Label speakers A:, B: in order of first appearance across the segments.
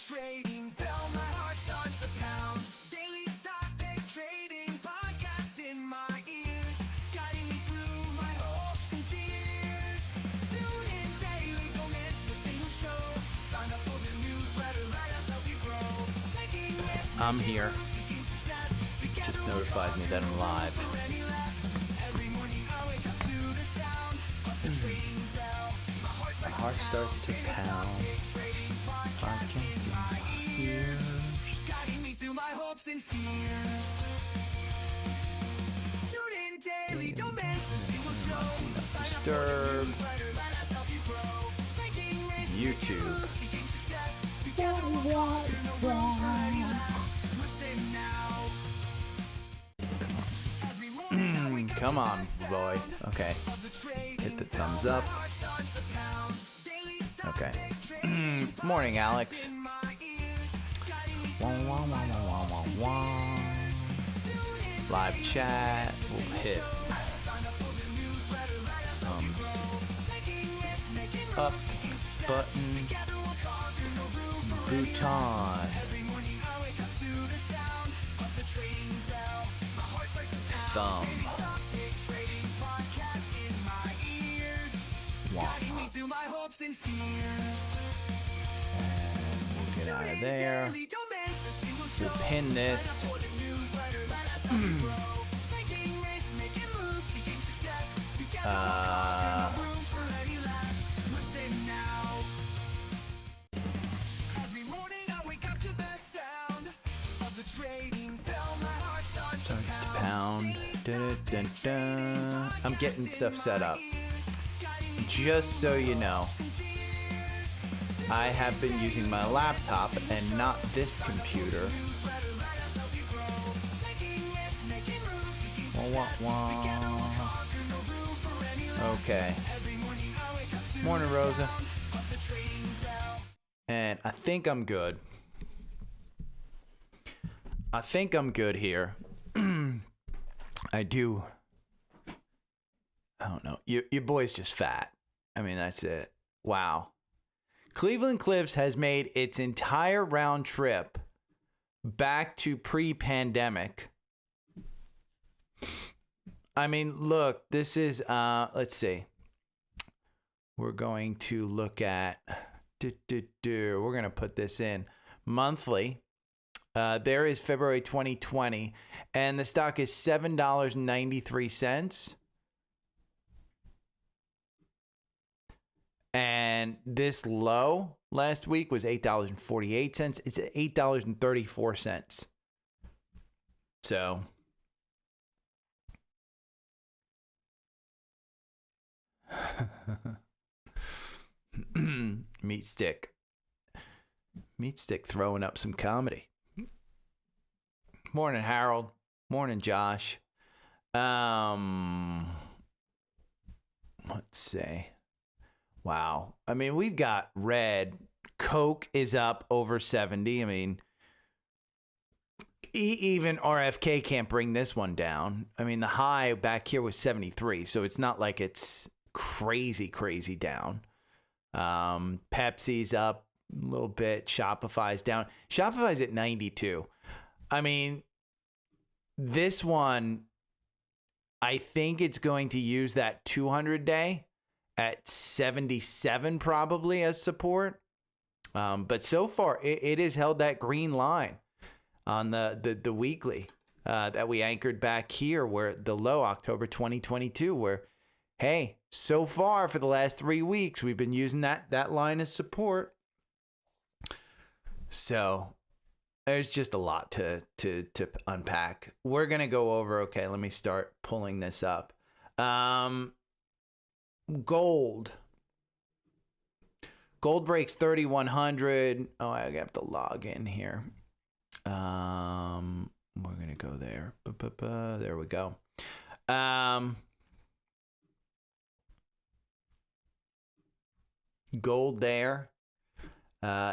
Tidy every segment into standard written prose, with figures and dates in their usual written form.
A: trading bell, my heart starts to pound. Daily stock pick trading podcast in my ears, guiding me through my hopes and fears. Tune in daily, don't miss a single show. Sign up for the newsletter, let us help you grow. Taking risks,
B: I'm here.
A: seeking success.
B: Just notified me that I'm live.
A: Every morning I wake up to the sound of the trading bell.
B: My heart starts to pound. I can't get my ears.
A: Guiding me through my hopes and fears. Tune in daily, don't miss a single show. Sign up for the newsletter, let us help you grow. Taking risks,
B: YouTube.
A: seeking success. Together we'll conquer, no room for any less. Listen now. Every morning I wake up
B: Come
A: to
B: on,
A: the
B: boy.
A: sound
B: Okay.
A: of the trading
B: Hit the
A: bell.
B: thumbs up.
A: My heart starts to pound. Daily stock
B: Okay.
A: pick trading
B: Morning, Alex.
A: in my ears. Guiding me
B: Wah, wah, wah, wah, wah, wah, wah. Live chat. We'll hit thumbs up button. Bhutan. Thumb. Wah. And we'll get out of there. We'll pin this. Starts to pound. Dun, dun, dun. I'm getting stuff set up. Just so you know, I have been using my laptop and not this computer. Wah, wah, wah. Okay. Morning, Rosa. And I think I'm good. I think I'm good here. I do. I don't know. Your boy's just fat. I mean, that's it. Wow. Cleveland Cliffs has made its entire round trip back to pre-pandemic. I mean, look, this is, let's see. We're going to look at, we're going to put this in monthly. There is February 2020, and the stock is $7.93. And this low last week was $8.48. It's at $8.34. So Meat Stick throwing up some comedy. Morning, Harold. Morning, Josh. Let's see. Wow. I mean, we've got red. Coke is up over 70. I mean, even RFK can't bring this one down. I mean, the high back here was 73, so it's not like it's crazy down. Pepsi's up a little bit. Shopify's down. Shopify's at 92. I mean, this one, I think it's going to use that 200-day at 77 probably as support. But so far, it has held that green line on the weekly that we anchored back here, where the low October 2022, where, hey, so far for the last 3 weeks, we've been using that line as support. So there's just a lot to unpack. We're going to go over, okay, let me start pulling this up. Gold breaks 3,100. Oh, I have to log in here. We're going to go there. There we go. Gold there.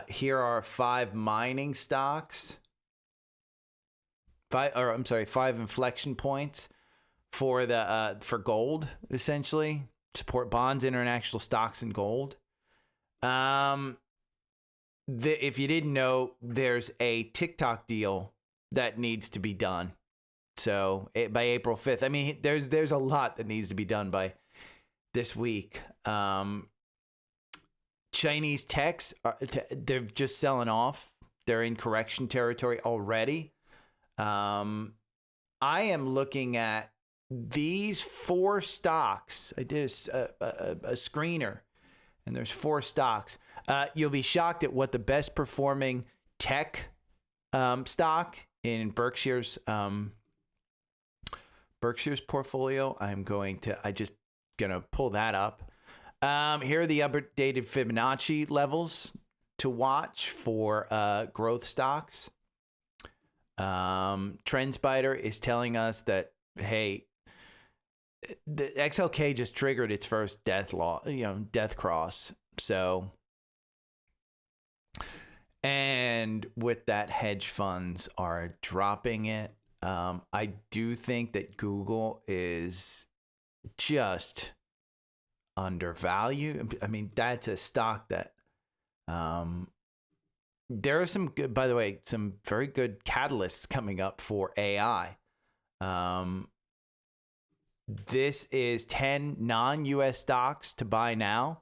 B: Here are 5 mining stocks. 5 inflection points for gold, essentially. Support bonds, international stocks, and gold. if you didn't know, there's a TikTok deal that needs to be done. So by April 5th, I mean, there's a lot that needs to be done by this week. Chinese techs, they're just selling off. They're in correction territory already. I am looking at these 4 stocks. I did a screener, and there's 4 stocks. You'll be shocked at what the best performing tech stock in Berkshire's portfolio. I just gonna pull that up. Here are the updated Fibonacci levels to watch for growth stocks. Trendspider is telling us that, hey, the XLK just triggered its first death cross. So, and with that, hedge funds are dropping it. I do think that Google is just undervalued. I mean, that's a stock that there are some good, by the way, some very good catalysts coming up for AI. This is 10 non-US stocks to buy now.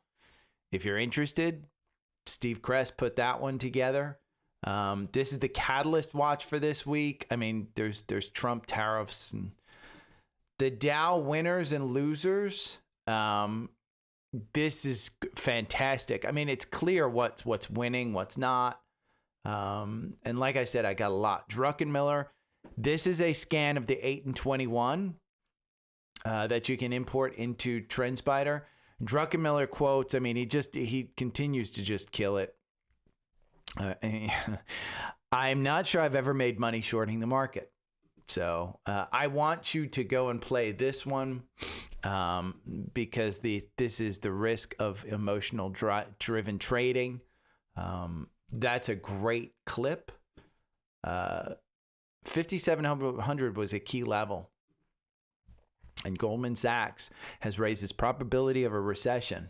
B: If you're interested, Steve Kress put that one together. This is the catalyst watch for this week. I mean, there's Trump tariffs and the Dow winners and losers. This is fantastic. I mean, it's clear what's winning, what's not. And like I said, I got a lot. Druckenmiller. This is a scan of the 8 and 21 that you can import into Trendspider. Druckenmiller quotes. I mean, he continues to just kill it. I'm not sure I've ever made money shorting the market. So I want you to go and play this one because this is the risk of emotional driven trading. That's a great clip. 5,700 was a key level. And Goldman Sachs has raised its probability of a recession.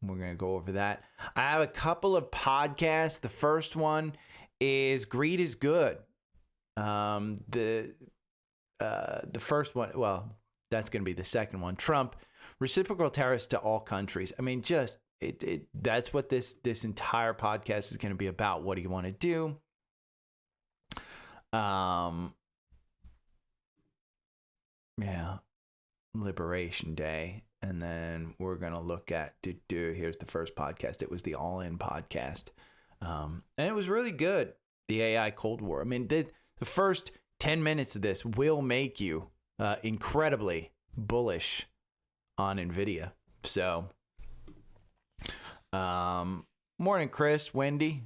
B: We're going to go over that. I have a couple of podcasts. The first one is Greed is Good. The first one, well, that's going to be the second one. Trump, reciprocal tariffs to all countries. I mean, just that's what this entire podcast is going to be about. What do you want to do? Yeah, Liberation Day. And then we're going to look at, here's the first podcast. It was the All In podcast. And it was really good. The AI Cold War. I mean, the first 10 minutes of this will make you incredibly bullish on NVIDIA. So, morning, Chris, Wendy.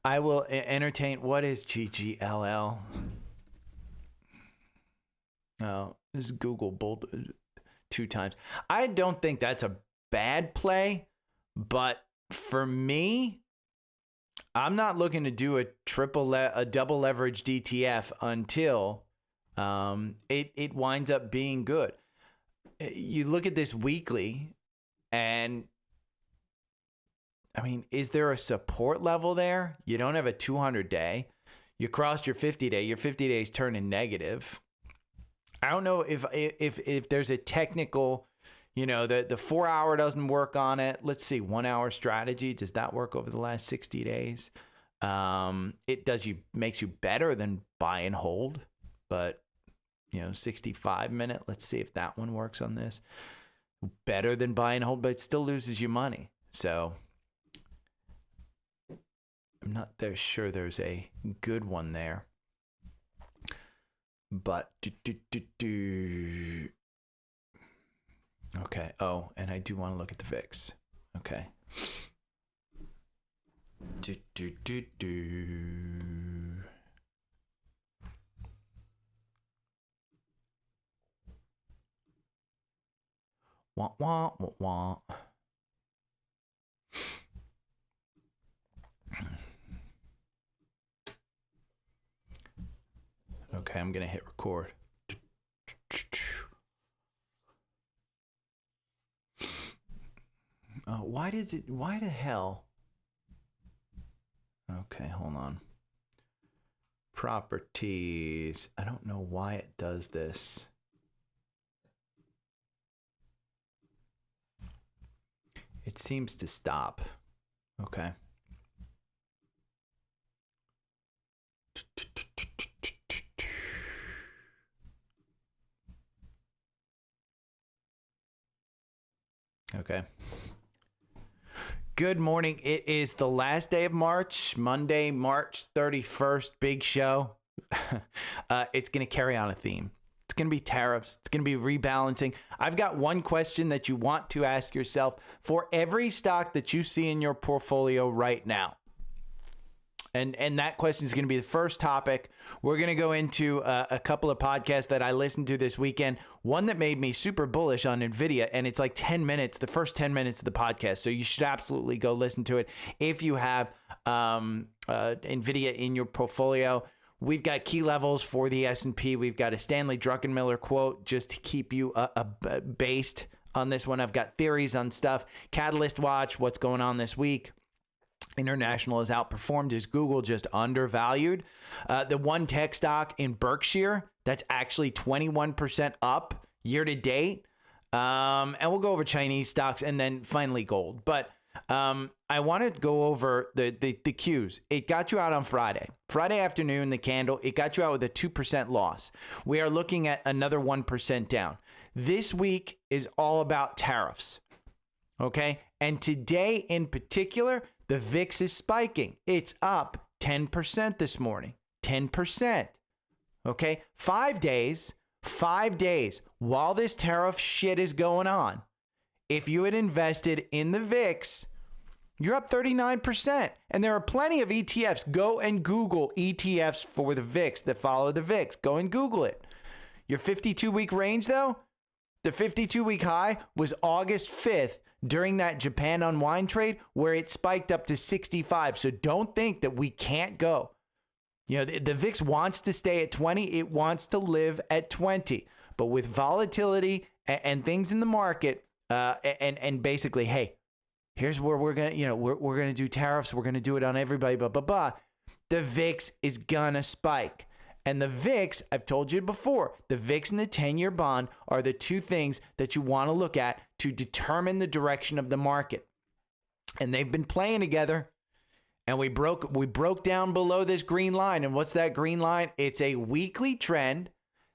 B: I will entertain. What is GGLL? Oh, this is Google bold 2 times. I don't think that's a bad play, but for me, I'm not looking to do a double leverage DTF until it winds up being good. You look at this weekly, and I mean, is there a support level there? You don't have a 200-day. You crossed your 50-day. Your 50 days turning negative. I don't know if there's a technical, the 4-hour doesn't work on it. Let's see, 1-hour strategy. Does that work over the last 60 days? It makes you better than buy and hold, but 65-minute. Let's see if that one works on this. Better than buy and hold, but it still loses you money. So I'm not sure there's a good one there. But okay. Oh, and I do want to look at the VIX. Okay. Wah wah wah wah. Okay, I'm gonna hit record. why the hell? Okay, hold on. Properties. I don't know why it does this. It seems to stop. Okay. Okay. Good morning. It is the last day of March, Monday, March 31st. Big show. It's going to carry on a theme. It's going to be tariffs. It's going to be rebalancing. I've got one question that you want to ask yourself for every stock that you see in your portfolio right now. And that question is going to be the first topic. We're going to go into a couple of podcasts that I listened to this weekend. One that made me super bullish on NVIDIA, and it's like 10 minutes, the first 10 minutes of the podcast. So you should absolutely go listen to it if you have NVIDIA in your portfolio. We've got key levels for the S&P. We've got a Stanley Druckenmiller quote just to keep you based on this one. I've got theories on stuff. Catalyst watch, what's going on this week. International has outperformed. Is Google just undervalued? The one tech stock in Berkshire, that's actually 21% up year to date. And we'll go over Chinese stocks and then finally gold. But I want to go over the Qs. It got you out on Friday. Friday afternoon, the candle, it got you out with a 2% loss. We are looking at another 1% down. This week is all about tariffs. Okay? And today in particular, the VIX is spiking. It's up 10% this morning. 10%. Okay? 5 days while this tariff shit is going on. If you had invested in the VIX, you're up 39%. And there are plenty of ETFs. Go and Google ETFs for the VIX that follow the VIX. Go and Google it. Your 52-week range, though, the 52-week high was August 5th. During that Japan unwind trade where it spiked up to 65. So don't think that we can't go. You know, the VIX wants to stay at 20. It wants to live at 20. But with volatility and things in the market, and basically, hey, here's where we're going to, we're going to do tariffs. We're going to do it on everybody, blah, blah, blah. The VIX is going to spike. And the VIX, I've told you before, the VIX and the 10-year bond are the two things that you want to look at to determine the direction of the market. And they've been playing together. And we broke down below this green line. And what's that green line? It's a weekly trend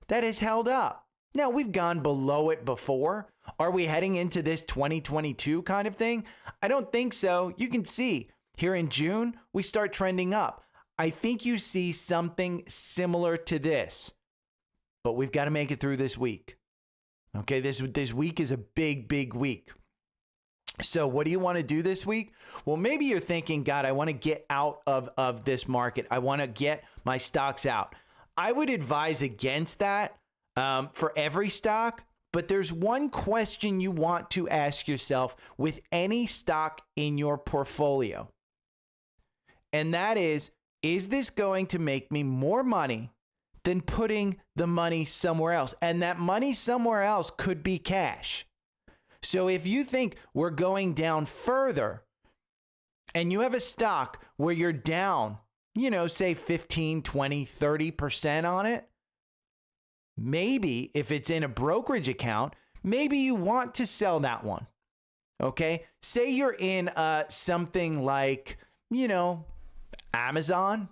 B: that has held up. Now, we've gone below it before. Are we heading into this 2022 kind of thing? I don't think so. You can see here in June, we start trending up. I think you see something similar to this, but we've got to make it through this week. Okay, this week is a big week. So what do you want to do this week? Well, maybe you're thinking, God, I want to get out of this market. I want to get my stocks out. I would advise against that for every stock, but there's one question you want to ask yourself with any stock in your portfolio, and that is this going to make me more money than putting the money somewhere else? And that money somewhere else could be cash. So if you think we're going down further and you have a stock where you're down, say 15, 20, 30% on it, maybe if it's in a brokerage account, maybe you want to sell that one. Okay? Say you're in something like, Amazon.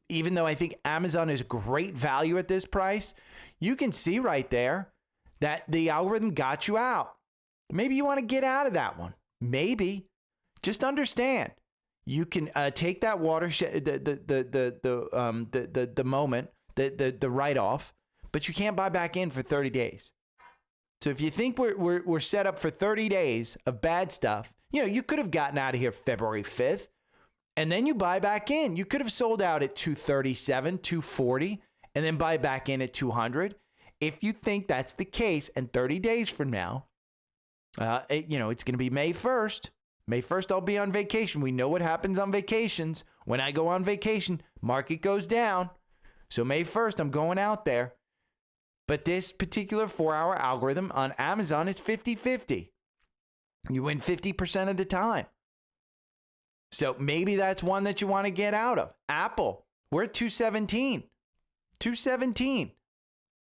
B: Even though I think Amazon is great value at this price, you can see right there that the algorithm got you out. Maybe you want to get out of that one. Maybe. Just understand, you can take that watershed, the moment, the write-off, but you can't buy back in for 30 days. So if you think we're set up for 30 days of bad stuff, you could have gotten out of here February 5th. And then you buy back in. You could have sold out at 237, 240, and then buy back in at 200. If you think that's the case, and 30 days from now, it's going to be May 1st. May 1st, I'll be on vacation. We know what happens on vacations. When I go on vacation, market goes down. So May 1st, I'm going out there. But this particular 4-hour algorithm on Amazon is 50-50. You win 50% of the time. So maybe that's one that you want to get out of. Apple, we're at 217. 217.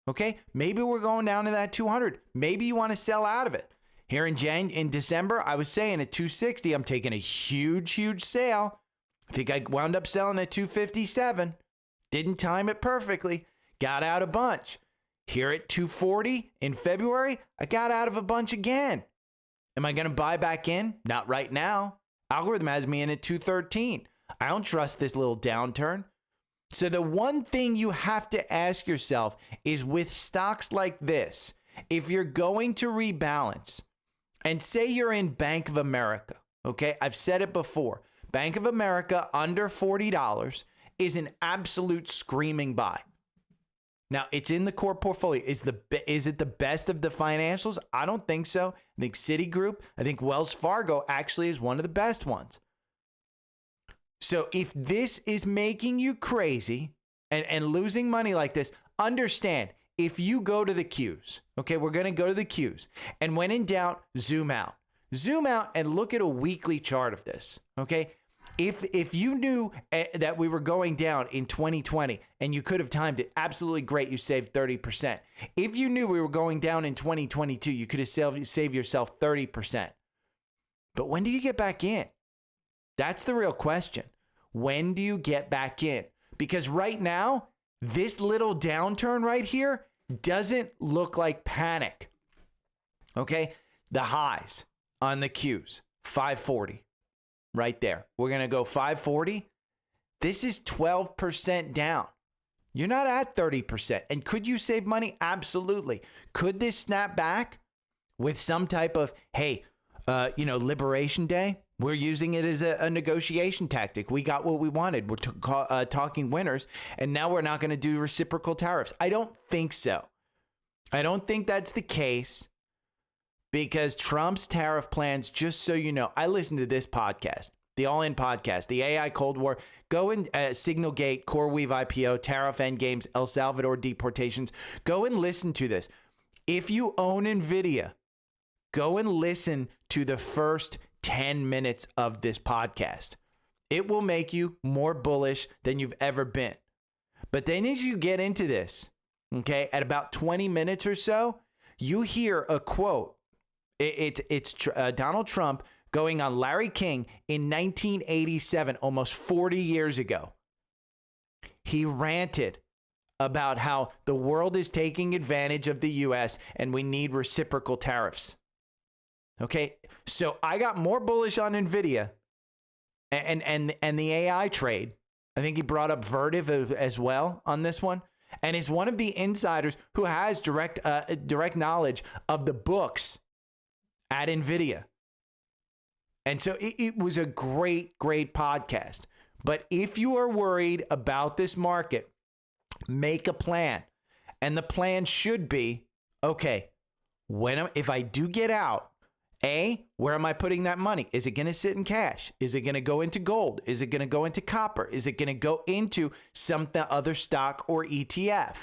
B: Okay, maybe we're going down to that 200. Maybe you want to sell out of it. Here in December, I was saying at 260, I'm taking a huge sale. I think I wound up selling at 257. Didn't time it perfectly. Got out a bunch. Here at 240 in February, I got out of a bunch again. Am I going to buy back in? Not right now. Algorithm has me in at 213. I don't trust this little downturn. So the one thing you have to ask yourself is with stocks like this, if you're going to rebalance, and say you're in Bank of America, okay? I've said it before. Bank of America under $40 is an absolute screaming buy. Now, it's in the core portfolio. Is it the best of the financials? I don't think so. I think Citigroup, I think Wells Fargo actually is one of the best ones. So if this is making you crazy and losing money like this, understand, if you go to the Qs, okay, we're going to go to the Qs, and when in doubt, zoom out. Zoom out and look at a weekly chart of this, okay? If you knew that we were going down in 2020 and you could have timed it, absolutely great, you saved 30%. If you knew we were going down in 2022, you could have saved yourself 30%. But when do you get back in? That's the real question. When do you get back in? Because right now, this little downturn right here doesn't look like panic. Okay? The highs on the Qs, 540. Right there. We're going to go 540. This is 12% down. You're not at 30%. And could you save money? Absolutely. Could this snap back with some type of, hey, Liberation Day? We're using it as a negotiation tactic. We got what we wanted. We're talking winners, and now we're not going to do reciprocal tariffs. I don't think so. I don't think that's the case. Because Trump's tariff plans, just so you know, I listened to this podcast, the All In podcast, the AI Cold War. Go and Signalgate, CoreWeave IPO, tariff endgames, El Salvador deportations. Go and listen to this. If you own NVIDIA, go and listen to the first 10 minutes of this podcast. It will make you more bullish than you've ever been. But then as you get into this, okay, at about 20 minutes or so, you hear a quote. It's Donald Trump going on Larry King in 1987, almost 40 years ago. He ranted about how the world is taking advantage of the U.S. and we need reciprocal tariffs. Okay, so I got more bullish on NVIDIA and the AI trade. I think he brought up Vertiv as well on this one. And is one of the insiders who has direct knowledge of the books at NVIDIA. And so it was a great podcast. But if you are worried about this market, make a plan. And the plan should be, okay, if I do get out, where am I putting that money? Is it going to sit in cash? Is it going to go into gold? Is it going to go into copper? Is it going to go into some other stock or ETF?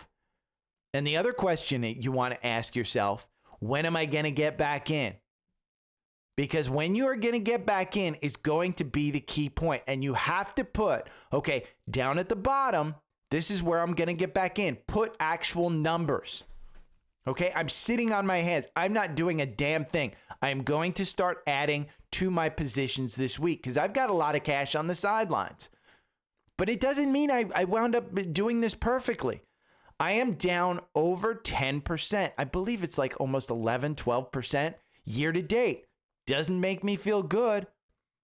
B: And the other question that you want to ask yourself, when am I going to get back in? Because when you are going to get back in is going to be the key point. And you have to put, okay, down at the bottom, this is where I'm going to get back in. Put actual numbers. Okay, I'm sitting on my hands. I'm not doing a damn thing. I'm going to start adding to my positions this week because I've got a lot of cash on the sidelines. But it doesn't mean I wound up doing this perfectly. I am down over 10%. I believe it's like almost 11, 12% year to date. Doesn't make me feel good,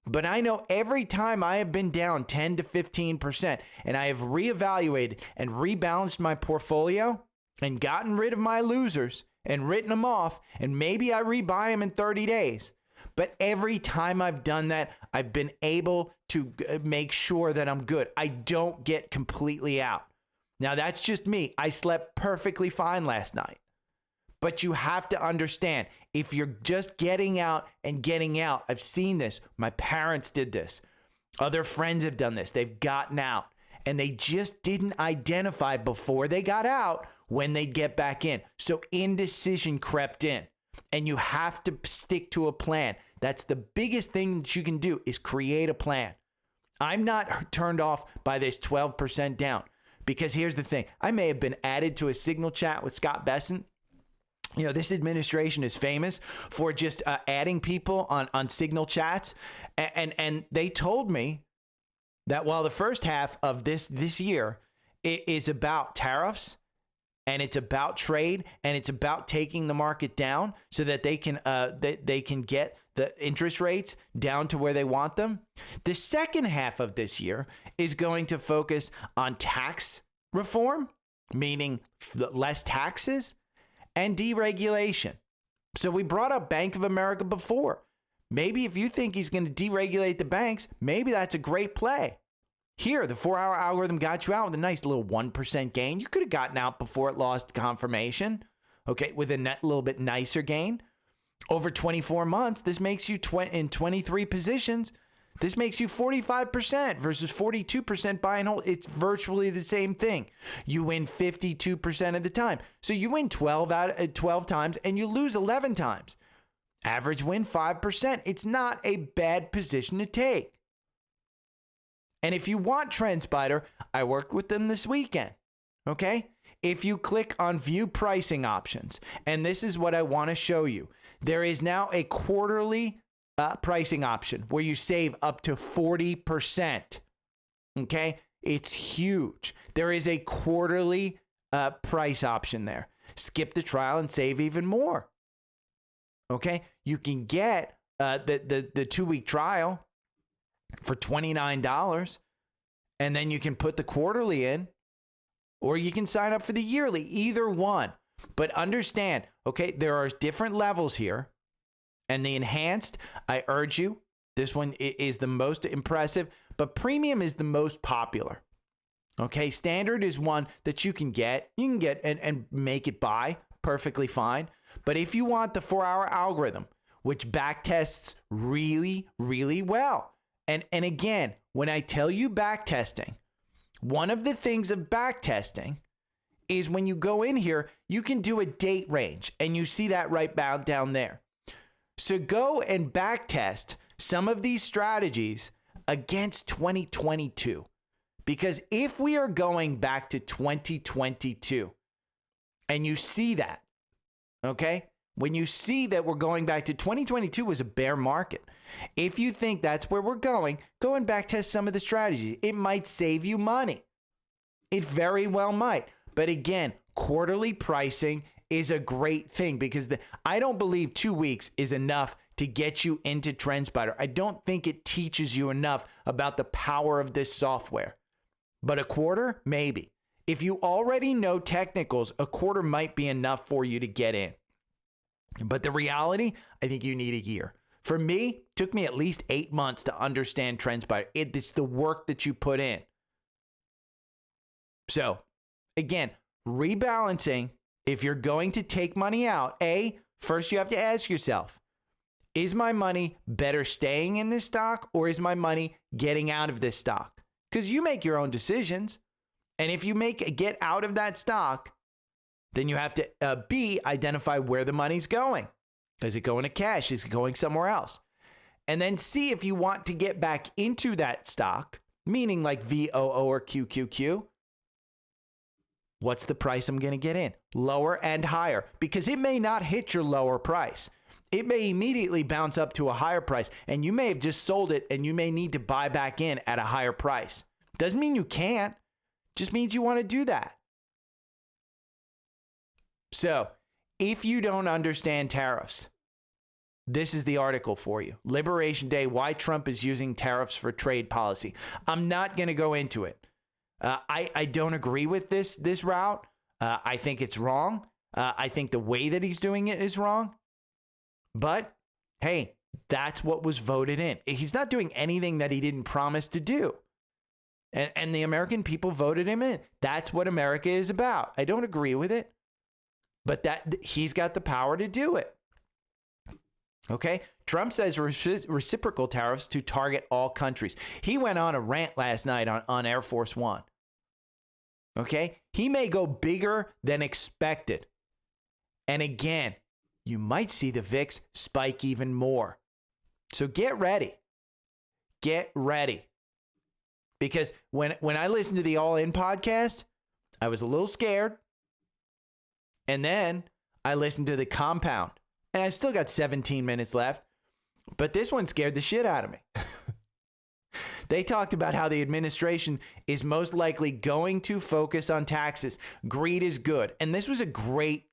B: but I know every time I have been down 10 to 15% and I have reevaluated and rebalanced my portfolio and gotten rid of my losers and written them off, and maybe I rebuy them in 30 days. But every time I've done that, I've been able to make sure that I'm good. I don't get completely out. Now, that's just me. I slept perfectly fine last night. But you have to understand, if you're just getting out and getting out, I've seen this. My parents did this. Other friends have done this. They've gotten out and they just didn't identify before they got out when they'd get back in. So indecision crept in. and you have to stick to a plan. That's the biggest thing that you can do, is create a plan. I'm not turned off by this 12% down, because here's the thing. I may have been added to a Signal chat with Scott Bessent. You know, this administration is famous for just adding people on Signal chats. And they told me that while the first half of this year is about tariffs, and it's about trade, and it's about taking the market down so that they can get the interest rates down to where they want them, the second half of this year is going to focus on tax reform, meaning less taxes, and deregulation. So we brought up Bank of America before. Maybe if you think he's going to deregulate the banks, maybe that's a great play. Here, the 4-hour algorithm got you out with a nice little 1% gain. You could have gotten out before it lost confirmation, okay, with a net little bit nicer gain. Over 24 months, this makes you in 23 positions. This makes you 45% versus 42% buy and hold. It's virtually the same thing. You win 52% of the time. So you win 12 times and you lose 11 times. Average win 5%. It's not a bad position to take. And if you want Trendspider, I worked with them this weekend. Okay? If you click on view pricing options, and this is what I want to show you, there is now a quarterly pricing option where you save up to 40%. Okay? It's huge. There is a quarterly price option there. Skip the trial and save even more. Okay? You can get the 2-week trial for $29, and then you can put the quarterly in, or you can sign up for the yearly, either one. But understand, okay, there are different levels here, and the enhanced, I urge you, this one is the most impressive, but premium is the most popular. Okay, standard is one that you can get and make it buy perfectly fine. But if you want the 4-hour algorithm, which backtests really, really well, and again, when I tell you backtesting, one of the things of backtesting is when you go in here, you can do a date range, and you see that right down there. So go and backtest some of these strategies against 2022. Because if we are going back to 2022, and you see that, okay? When you see that we're going back to 2022 was a bear market. If you think that's where we're going, go and backtest some of the strategies. It might save you money. It very well might. But again, quarterly pricing is a great thing, because I don't believe 2 weeks is enough to get you into Trendspider. I don't think it teaches you enough about the power of this software. But a quarter, maybe. If you already know technicals, a quarter might be enough for you to get in. But the reality, I think you need a year. For me, it took me at least 8 months to understand Trendspider. It's the work that you put in. So, again, rebalancing, if you're going to take money out, first you have to ask yourself, is my money better staying in this stock, or is my money getting out of this stock? Because you make your own decisions. And if you get out of that stock, then you have to identify where the money's going. Is it going to cash? Is it going somewhere else? And then see if you want to get back into that stock, meaning like VOO or QQQ. What's the price I'm going to get in? Lower and higher, because it may not hit your lower price. It may immediately bounce up to a higher price, and you may have just sold it, and you may need to buy back in at a higher price. Doesn't mean you can't. Just means you want to do that. So, if you don't understand tariffs, this is the article for you. Liberation Day, why Trump is using tariffs for trade policy. I'm not going to go into it. I don't agree with this route. I think it's wrong. I think the way that he's doing it is wrong. But, hey, that's what was voted in. He's not doing anything that he didn't promise to do. And the American people voted him in. That's what America is about. I don't agree with it. But that he's got the power to do it. Okay? Trump says reciprocal tariffs to target all countries. He went on a rant last night on Air Force One. Okay? He may go bigger than expected. And again, you might see the VIX spike even more. So get ready. Get ready. Because when I listened to the All In podcast, I was a little scared. And then I listened to the Compound. And I still got 17 minutes left. But this one scared the shit out of me. They talked about how the administration is most likely going to focus on taxes. Greed is good. And this was a great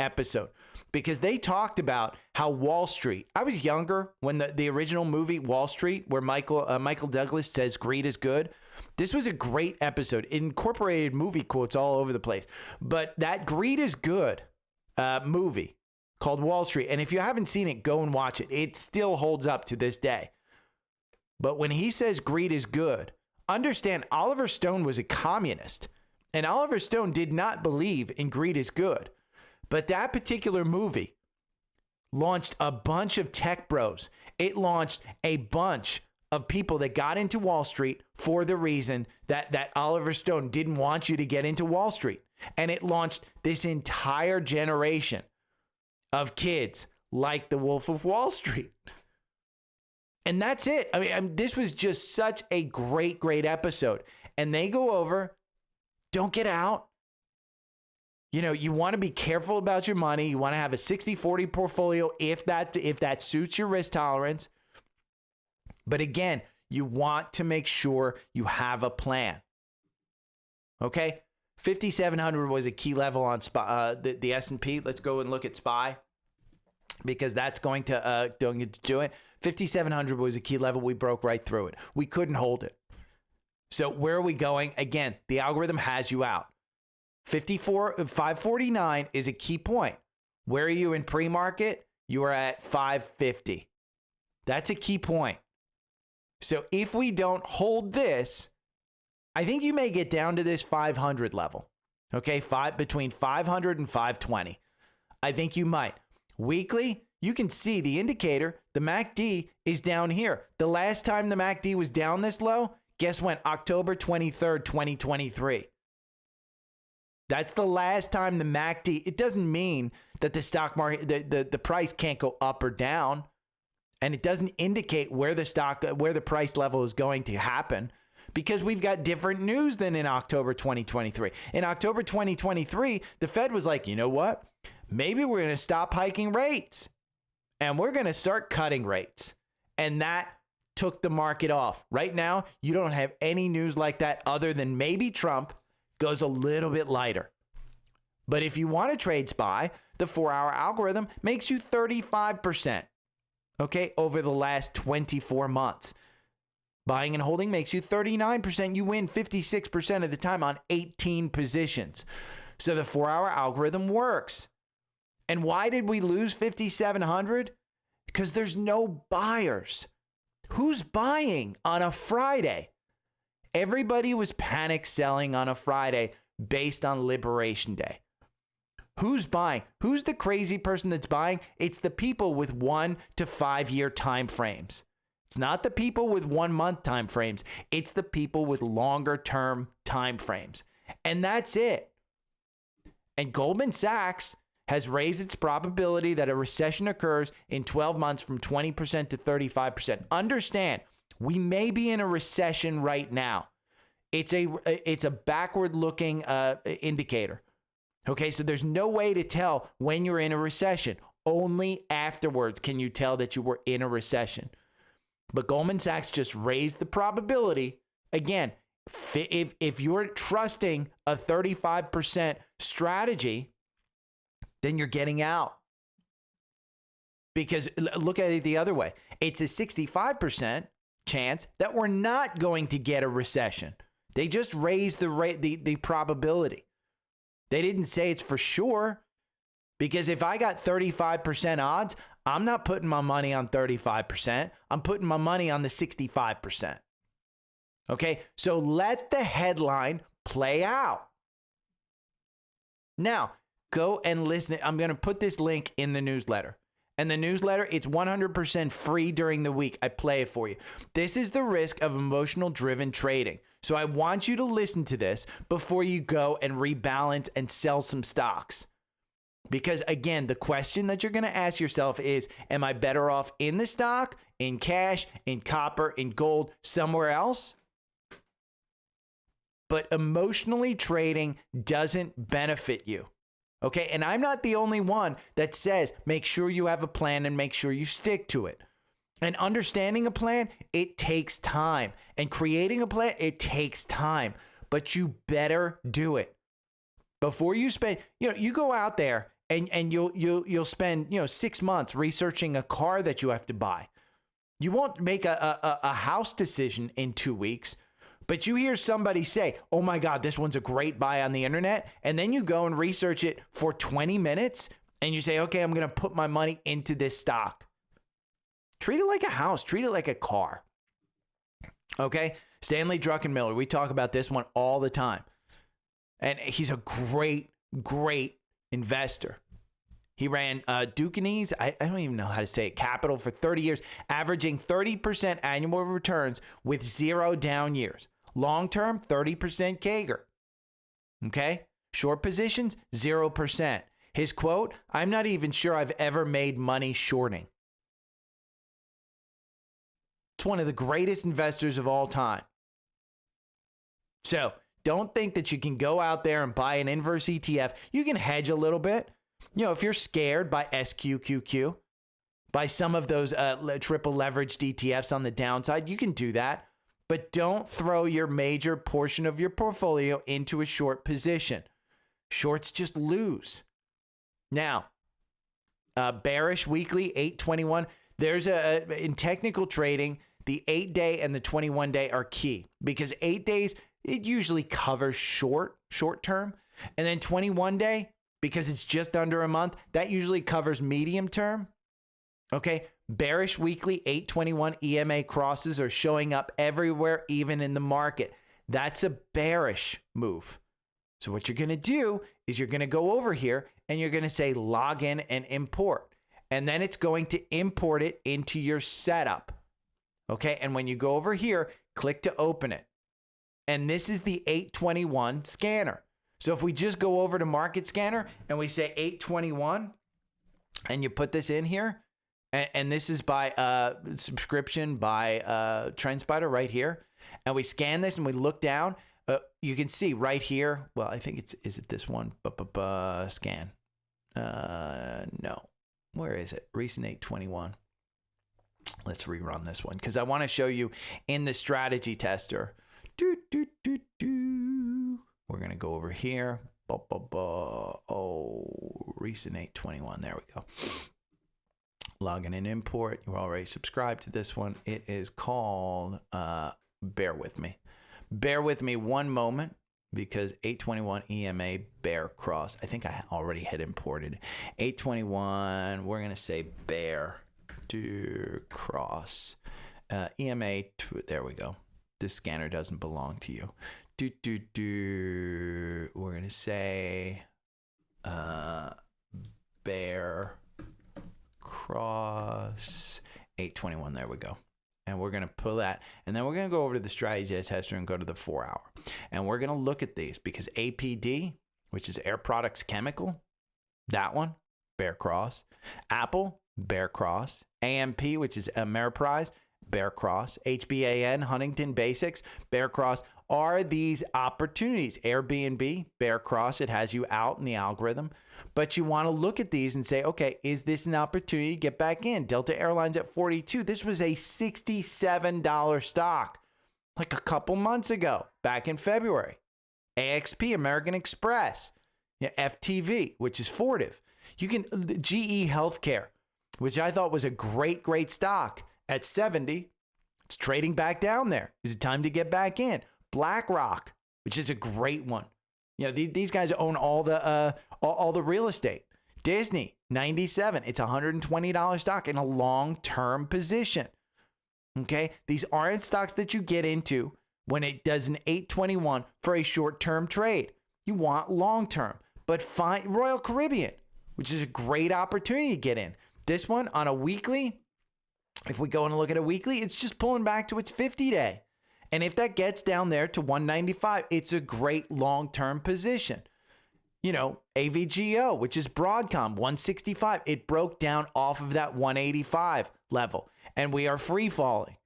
B: episode because they talked about how Wall Street. I was younger when the original movie Wall Street, where Michael Douglas says greed is good. This was a great episode. It incorporated movie quotes all over the place. But that greed is good movie called Wall Street. And if you haven't seen it, go and watch it. It still holds up to this day. But when he says greed is good, understand Oliver Stone was a communist. And Oliver Stone did not believe in greed is good. But that particular movie launched a bunch of tech bros. It launched a bunch of people that got into Wall Street for the reason that Oliver Stone didn't want you to get into Wall Street. And it launched this entire generation of kids like the Wolf of Wall Street. And that's it. I mean, this was just such a great episode. And they go over, don't get out. You know, you want to be careful about your money. You want to have a 60-40 portfolio if that suits your risk tolerance. But again, you want to make sure you have a plan. Okay? 5,700 was a key level on the S&P. Let's go and look at SPY because that's going to do it. 5,700 was a key level. We broke right through it. We couldn't hold it. So where are we going? Again, the algorithm has you out. 549 is a key point. Where are you in pre-market? You are at 550. That's a key point. So if we don't hold this, I think you may get down to this 500 level. Okay, between 500 and 520. I think you might. Weekly, you can see the indicator, the MACD is down here. The last time the MACD was down this low, guess when? October 23rd, 2023. That's the last time the MACD, it doesn't mean that the stock market, the price can't go up or down. And it doesn't indicate where the price level is going to happen because we've got different news than in October 2023. In October 2023, the Fed was like, you know what? Maybe we're going to stop hiking rates and we're going to start cutting rates. And that took the market off. Right now, you don't have any news like that other than maybe Trump goes a little bit lighter. But if you want to trade SPY, the 4-hour algorithm makes you 35%. Okay, over the last 24 months. Buying and holding makes you 39%. You win 56% of the time on 18 positions. So the 4-hour algorithm works. And why did we lose 5,700? Because there's no buyers. Who's buying on a Friday? Everybody was panic selling on a Friday based on Liberation Day. Who's buying? Who's the crazy person that's buying? It's the people with 1 to 5 year time frames. It's not the people with 1 month time frames. It's the people with longer term time frames. And that's it. And Goldman Sachs has raised its probability that a recession occurs in 12 months from 20% to 35%. Understand, we may be in a recession right now. It's a backward looking indicator. Okay, so there's no way to tell when you're in a recession. Only afterwards can you tell that you were in a recession. But Goldman Sachs just raised the probability. Again, if you're trusting a 35% strategy, then you're getting out. Because look at it the other way. It's a 65% chance that we're not going to get a recession. They just raised the probability. They didn't say it's for sure, because if I got 35% odds, I'm not putting my money on 35%. I'm putting my money on the 65%. Okay, so let the headline play out. Now, go and listen. I'm going to put this link in the newsletter. And the newsletter, it's 100% free during the week. I play it for you. This is the risk of emotional driven trading. So I want you to listen to this before you go and rebalance and sell some stocks. Because again, the question that you're going to ask yourself is, am I better off in the stock, in cash, in copper, in gold, somewhere else? But emotionally trading doesn't benefit you. Okay, and I'm not the only one that says make sure you have a plan and make sure you stick to it. And understanding a plan, it takes time. And creating a plan, it takes time. But you better do it. Before you spend, you go out there and you'll spend 6 months researching a car that you have to buy. You won't make a house decision in 2 weeks. But you hear somebody say, oh my God, this one's a great buy on the internet. And then you go and research it for 20 minutes and you say, okay, I'm going to put my money into this stock. Treat it like a house. Treat it like a car. Okay? Stanley Druckenmiller, we talk about this one all the time. And he's a great, great investor. He ran Ducanese, I don't even know how to say it, Capital for 30 years, averaging 30% annual returns with 0 down years. Long-term, 30% CAGR. Okay? Short positions, 0%. His quote, I'm not even sure I've ever made money shorting. It's one of the greatest investors of all time. So don't think that you can go out there and buy an inverse ETF. You can hedge a little bit. If you're scared by SQQQ, by some of those triple leveraged ETFs on the downside, you can do that. But don't throw your major portion of your portfolio into a short position. Shorts just lose. Now, bearish weekly, 821. There's in technical trading, the 8-day and the 21-day are key because 8 days, it usually covers short term. And then 21-day, because it's just under a month, that usually covers medium term. Okay, bearish weekly 821 EMA crosses are showing up everywhere, even in the market. That's a bearish move. So what you're going to do is you're going to go over here and you're going to say log in and import. And then it's going to import it into your setup. Okay, and when you go over here, click to open it. And this is the 821 scanner. So if we just go over to Market Scanner and we say 821 and you put this in here, and this is by subscription by Trendspider right here, and we scan this and we look down, you can see right here, well, I think is it this one? Scan. No. Where is it? Recent 821. Let's rerun this one because I want to show you in the strategy tester. We're going to go over here. Oh, recent 821. There we go. Login and import. You're already subscribed to this one. It is called, bear with me. Bear with me one moment because 821 EMA bear cross. I think I already had imported. 821, we're going to say bear to cross. EMA, there we go. This scanner doesn't belong to you. We're going to say bear cross 821. There we go. And we're going to pull that. And then we're going to go over to the strategy tester and go to the 4 hour. And we're going to look at these because APD, which is Air Products Chemical, that one, bear cross. Apple, bear cross. AMP, which is Ameriprise, bear cross. HBAN, Huntington Basics, bear cross. Are these opportunities? Airbnb, bear cross. It has you out in the algorithm. But you want to look at these and say, okay, is this an opportunity to get back in? Delta Airlines at 42. This was a $67 stock like a couple months ago, back in February. AXP, American Express. FTV, which is Fortive. You can, GE Healthcare, which I thought was a great, great stock at 70. It's trading back down there. Is it time to get back in? BlackRock, which is a great one. These guys own all the real estate. Disney, 97. It's a $120 stock in a long-term position. Okay? These aren't stocks that you get into when it does an 821 for a short-term trade. You want long-term. But find Royal Caribbean, which is a great opportunity to get in. This one on a weekly, if we go and look at a weekly, it's just pulling back to its 50-day. And if that gets down there to 195, it's a great long-term position. AVGO, which is Broadcom, 165. It broke down off of that 185 level, and we are free falling.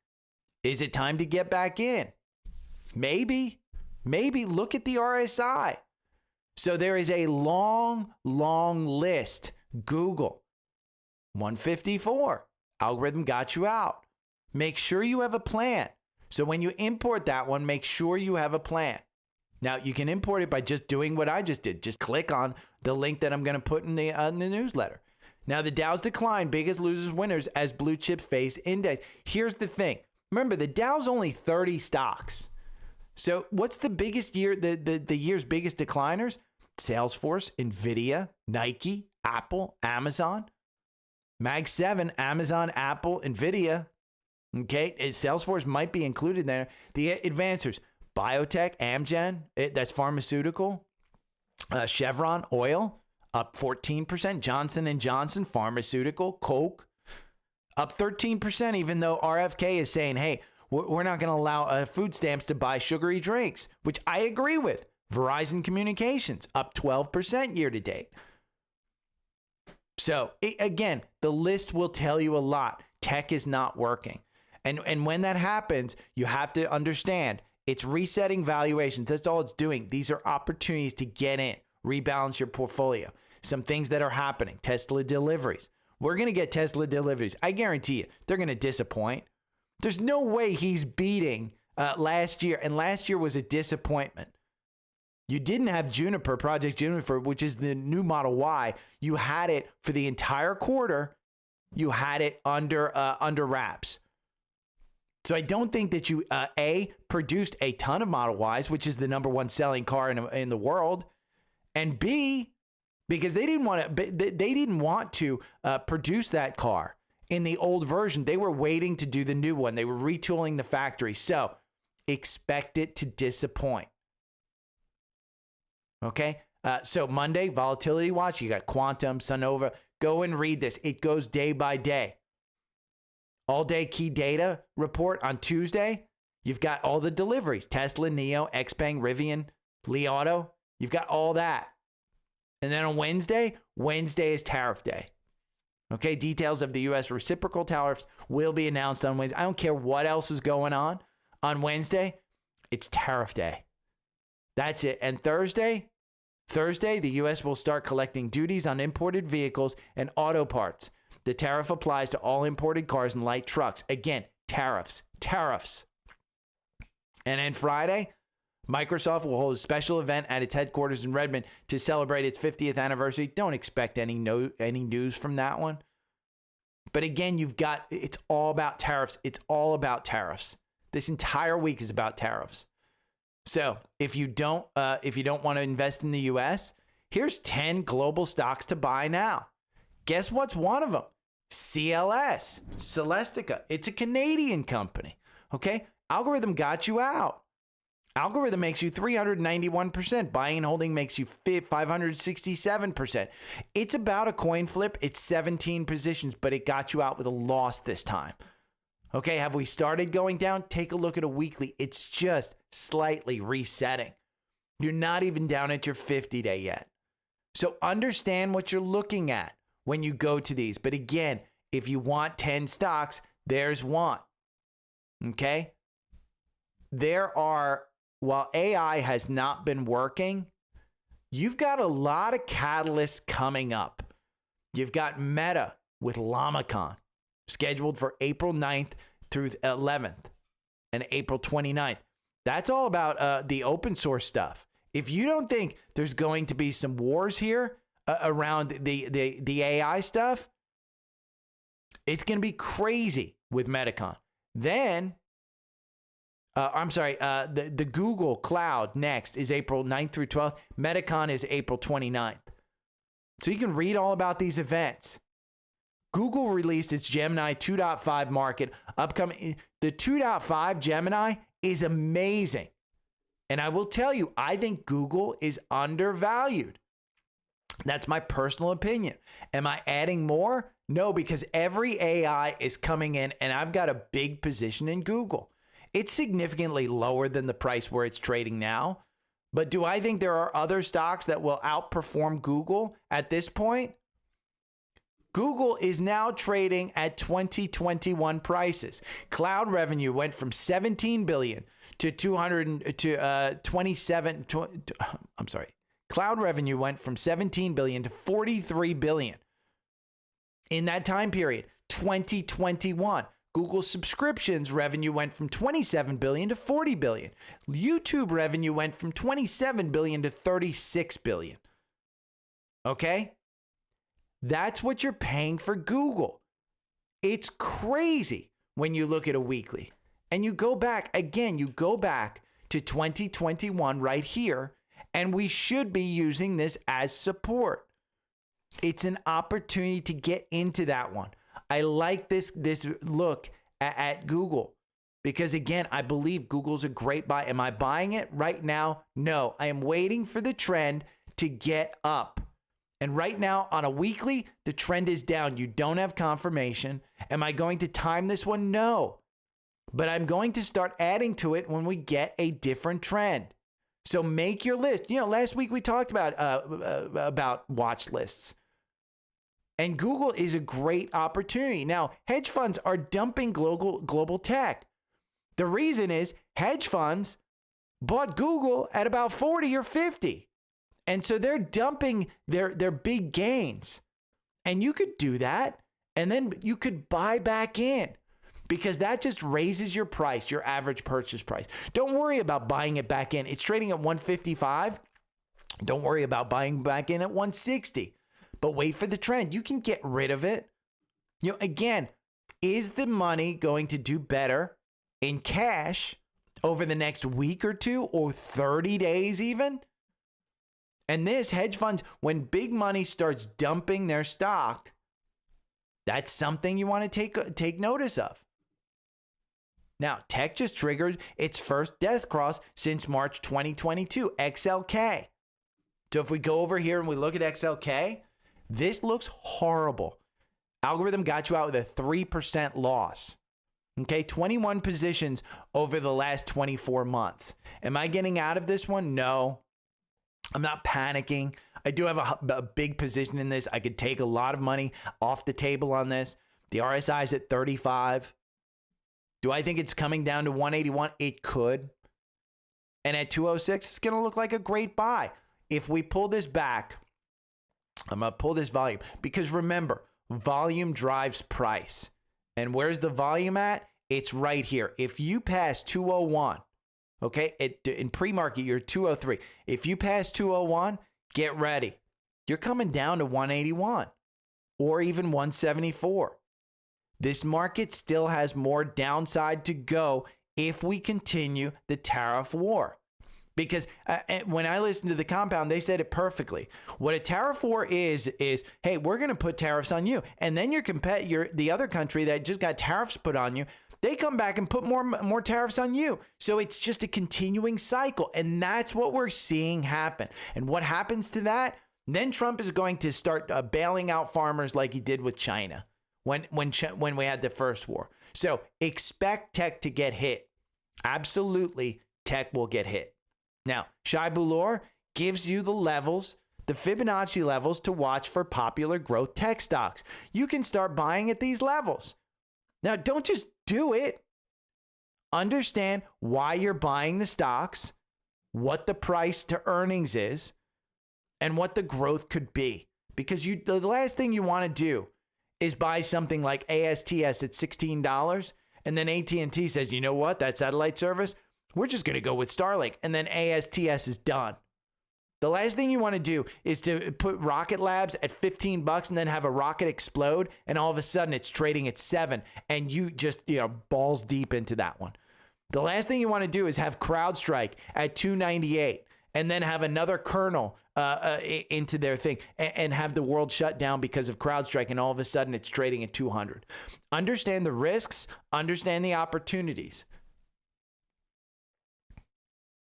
B: Is it time to get back in? Maybe. Look at the RSI. So there is a long list. Google, 154. Algorithm got you out. Make sure you have a plan. So when you import that one, make sure you have a plan. Now, you can import it by just doing what I just did. Just click on the link that I'm going to put in the newsletter. Now, the Dow's decline, biggest losers, winners as blue chip face index. Here's the thing. Remember, the Dow's only 30 stocks. So what's the biggest year, the year's biggest decliners? Salesforce, Nvidia, Nike, Apple, Amazon. Mag 7, Amazon, Apple, Nvidia. Okay, Salesforce might be included there. The advancers, biotech, AMZN, that's pharmaceutical. Chevron, oil, up 14%. Johnson & Johnson, pharmaceutical. Coke, up 13%, even though RFK is saying, hey, we're not going to allow food stamps to buy sugary drinks, which I agree with. Verizon Communications, up 12% year to date. So, again, the list will tell you a lot. Tech is not working. And when that happens, you have to understand it's resetting valuations. That's all it's doing. These are opportunities to get in, rebalance your portfolio. Some things that are happening. Tesla deliveries. We're going to get Tesla deliveries. I guarantee you, they're going to disappoint. There's no way he's beating last year. And last year was a disappointment. You didn't have Juniper, Project Juniper, which is the new Model Y. You had it for the entire quarter. You had it under wraps. So I don't think that you, produced a ton of Model Ys, which is the number one selling car in the world. And B, because they didn't want to produce that car in the old version. They were waiting to do the new one. They were retooling the factory. So expect it to disappoint. Okay. So Monday, volatility watch. You got Quantum, Sonova. Go and read this. It goes day by day. All day key data report on Tuesday. You've got all the deliveries. Tesla, NIO, XPeng, Rivian, Li Auto. You've got all that. And then on Wednesday is tariff day. Okay, details of the U.S. reciprocal tariffs will be announced on Wednesday. I don't care what else is going on Wednesday. It's tariff day. That's it. And Thursday, the U.S. will start collecting duties on imported vehicles and auto parts. The tariff applies to all imported cars and light trucks. Again, tariffs. And then Friday, Microsoft will hold a special event at its headquarters in Redmond to celebrate its 50th anniversary. Don't expect any news from that one. But again, it's all about tariffs. It's all about tariffs. This entire week is about tariffs. So if you don't want to invest in the U.S., here's 10 global stocks to buy now. Guess what's one of them? CLS, Celestica. It's a Canadian company. Okay? Algorithm got you out. Algorithm makes you 391%. Buying and holding makes you 567%. It's about a coin flip. It's 17 positions, but it got you out with a loss this time. Okay, have we started going down? Take a look at a weekly. It's just slightly resetting. You're not even down at your 50-day yet. So understand what you're looking at when you go to these. But again, if you want 10 stocks, there's one. Okay? While AI has not been working, you've got a lot of catalysts coming up. You've got Meta with LlamaCon scheduled for April 9th through 11th and April 29th. That's all about the open source stuff. If you don't think there's going to be some wars here around the AI stuff, it's going to be crazy with Metacon. Then, the Google Cloud next is April 9th through 12th. Metacon is April 29th. So you can read all about these events. Google released its Gemini 2.5 market upcoming. The 2.5 Gemini is amazing. And I will tell you, I think Google is undervalued. That's my personal opinion. Am I adding more? No, because every AI is coming in and I've got a big position in Google. It's significantly lower than the price where it's trading now, But do I think there are other stocks that will outperform Google at this point? Google is now trading at 2021 prices. Cloud revenue went from 17 billion to 27. I'm sorry. Cloud revenue went from 17 billion to 43 billion in that time period, 2021. Google subscriptions revenue went from 27 billion to 40 billion. YouTube revenue went from 27 billion to 36 billion. Okay? That's what you're paying for Google. It's crazy when you look at a weekly. And you go back, again, you go back to 2021 right here, and we should be using this as support. It's an opportunity to get into that one. I like this look at Google because, again, I believe Google's a great buy. Am I buying it right now? No. I am waiting for the trend to get up. And right now on a weekly, the trend is down. You don't have confirmation. Am I going to time this one? No. But I'm going to start adding to it when we get a different trend. So make your list. You know, last week we talked about watch lists. And Google is a great opportunity. Now, hedge funds are dumping global tech. The reason is hedge funds bought Google at about 40 or 50. And so they're dumping their big gains. And you could do that. And then you could buy back in because that just raises your price, your average purchase price. Don't worry about buying it back in. It's trading at 155. Don't worry about buying back in at 160. But wait for the trend. You can get rid of it. You know, again, is the money going to do better in cash over the next week or two or 30 days even? And this hedge funds, when big money starts dumping their stock, that's something you want to take notice of. Now, tech just triggered its first death cross since March 2022, XLK. So if we go over here and we look at XLK, this looks horrible. Algorithm got you out with a 3% loss. Okay, 21 positions over the last 24 months. Am I getting out of this one? No. I'm not panicking. I do have a big position in this. I could take a lot of money off the table on this. The RSI is at 35. Do I think it's coming down to 181? It could. And at 206, it's going to look like a great buy. If we pull this back, I'm going to pull this volume. Because remember, volume drives price. And where's the volume at? It's right here. If you pass 201, okay, in pre-market, you're 203. If you pass 201, get ready. You're coming down to 181 or even 174. This market still has more downside to go if we continue the tariff war. Because when I listened to the compound, they said it perfectly. What a tariff war is, hey, we're going to put tariffs on you. And then the other country that just got tariffs put on you, they come back and put more tariffs on you. So it's just a continuing cycle. And that's what we're seeing happen. And what happens to that? Then Trump is going to start bailing out farmers like he did with China when we had the first war. So expect tech to get hit. Absolutely, tech will get hit. Now, Shai Bulor gives you the levels, the Fibonacci levels to watch for popular growth tech stocks. You can start buying at these levels. Now, don't just do it. Understand why you're buying the stocks, what the price to earnings is, and what the growth could be. Because the last thing you want to do is buy something like ASTS at $16, and then AT&T says, you know what, that satellite service, we're just going to go with Starlink, and then ASTS is done. The last thing you want to do is to put Rocket Labs at $15 and then have a rocket explode, and all of a sudden it's trading at $7, and you just, balls deep into that one. The last thing you want to do is have CrowdStrike at $298 and then have another kernel into their thing and have the world shut down because of CrowdStrike, and all of a sudden it's trading at 200. Understand the risks, understand the opportunities.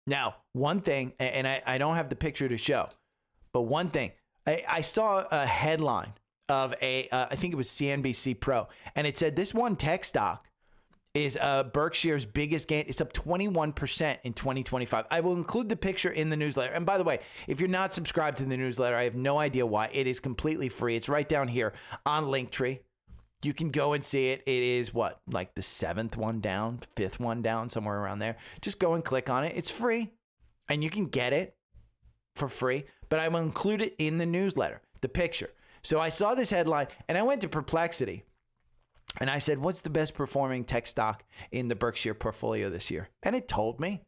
B: Now, one thing, and I don't have the picture to show, but one thing, I saw a headline of I think it was CNBC Pro, and it said this one tech stock is Berkshire's biggest gain. It's up 21% in 2025. I will include the picture in the newsletter. And by the way, if you're not subscribed to the newsletter, I have no idea why. It is completely free. It's right down here on Linktree. You can go and see it. It is what, like the 7th one down, 5th one down, somewhere around there. Just go and click on it. It's free, and you can get it for free. But I will include it in the newsletter, the picture. So I saw this headline, and I went to Perplexity. And I said, what's the best performing tech stock in the Berkshire portfolio this year? And it told me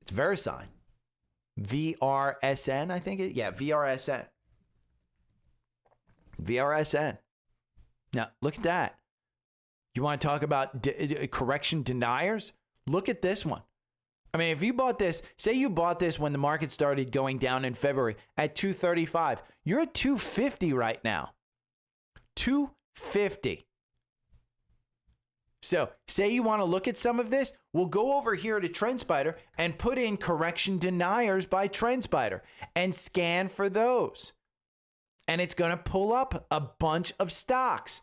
B: it's VeriSign. VRSN, I think it. Yeah, VRSN. VRSN. Now, look at that. You want to talk about correction deniers? Look at this one. I mean, if you bought this, say you bought this when the market started going down in February at 235, you're at 250 right now. 250. So say you want to look at some of this, we'll go over here to Trendspider and put in correction deniers by Trendspider and scan for those. And it's going to pull up a bunch of stocks.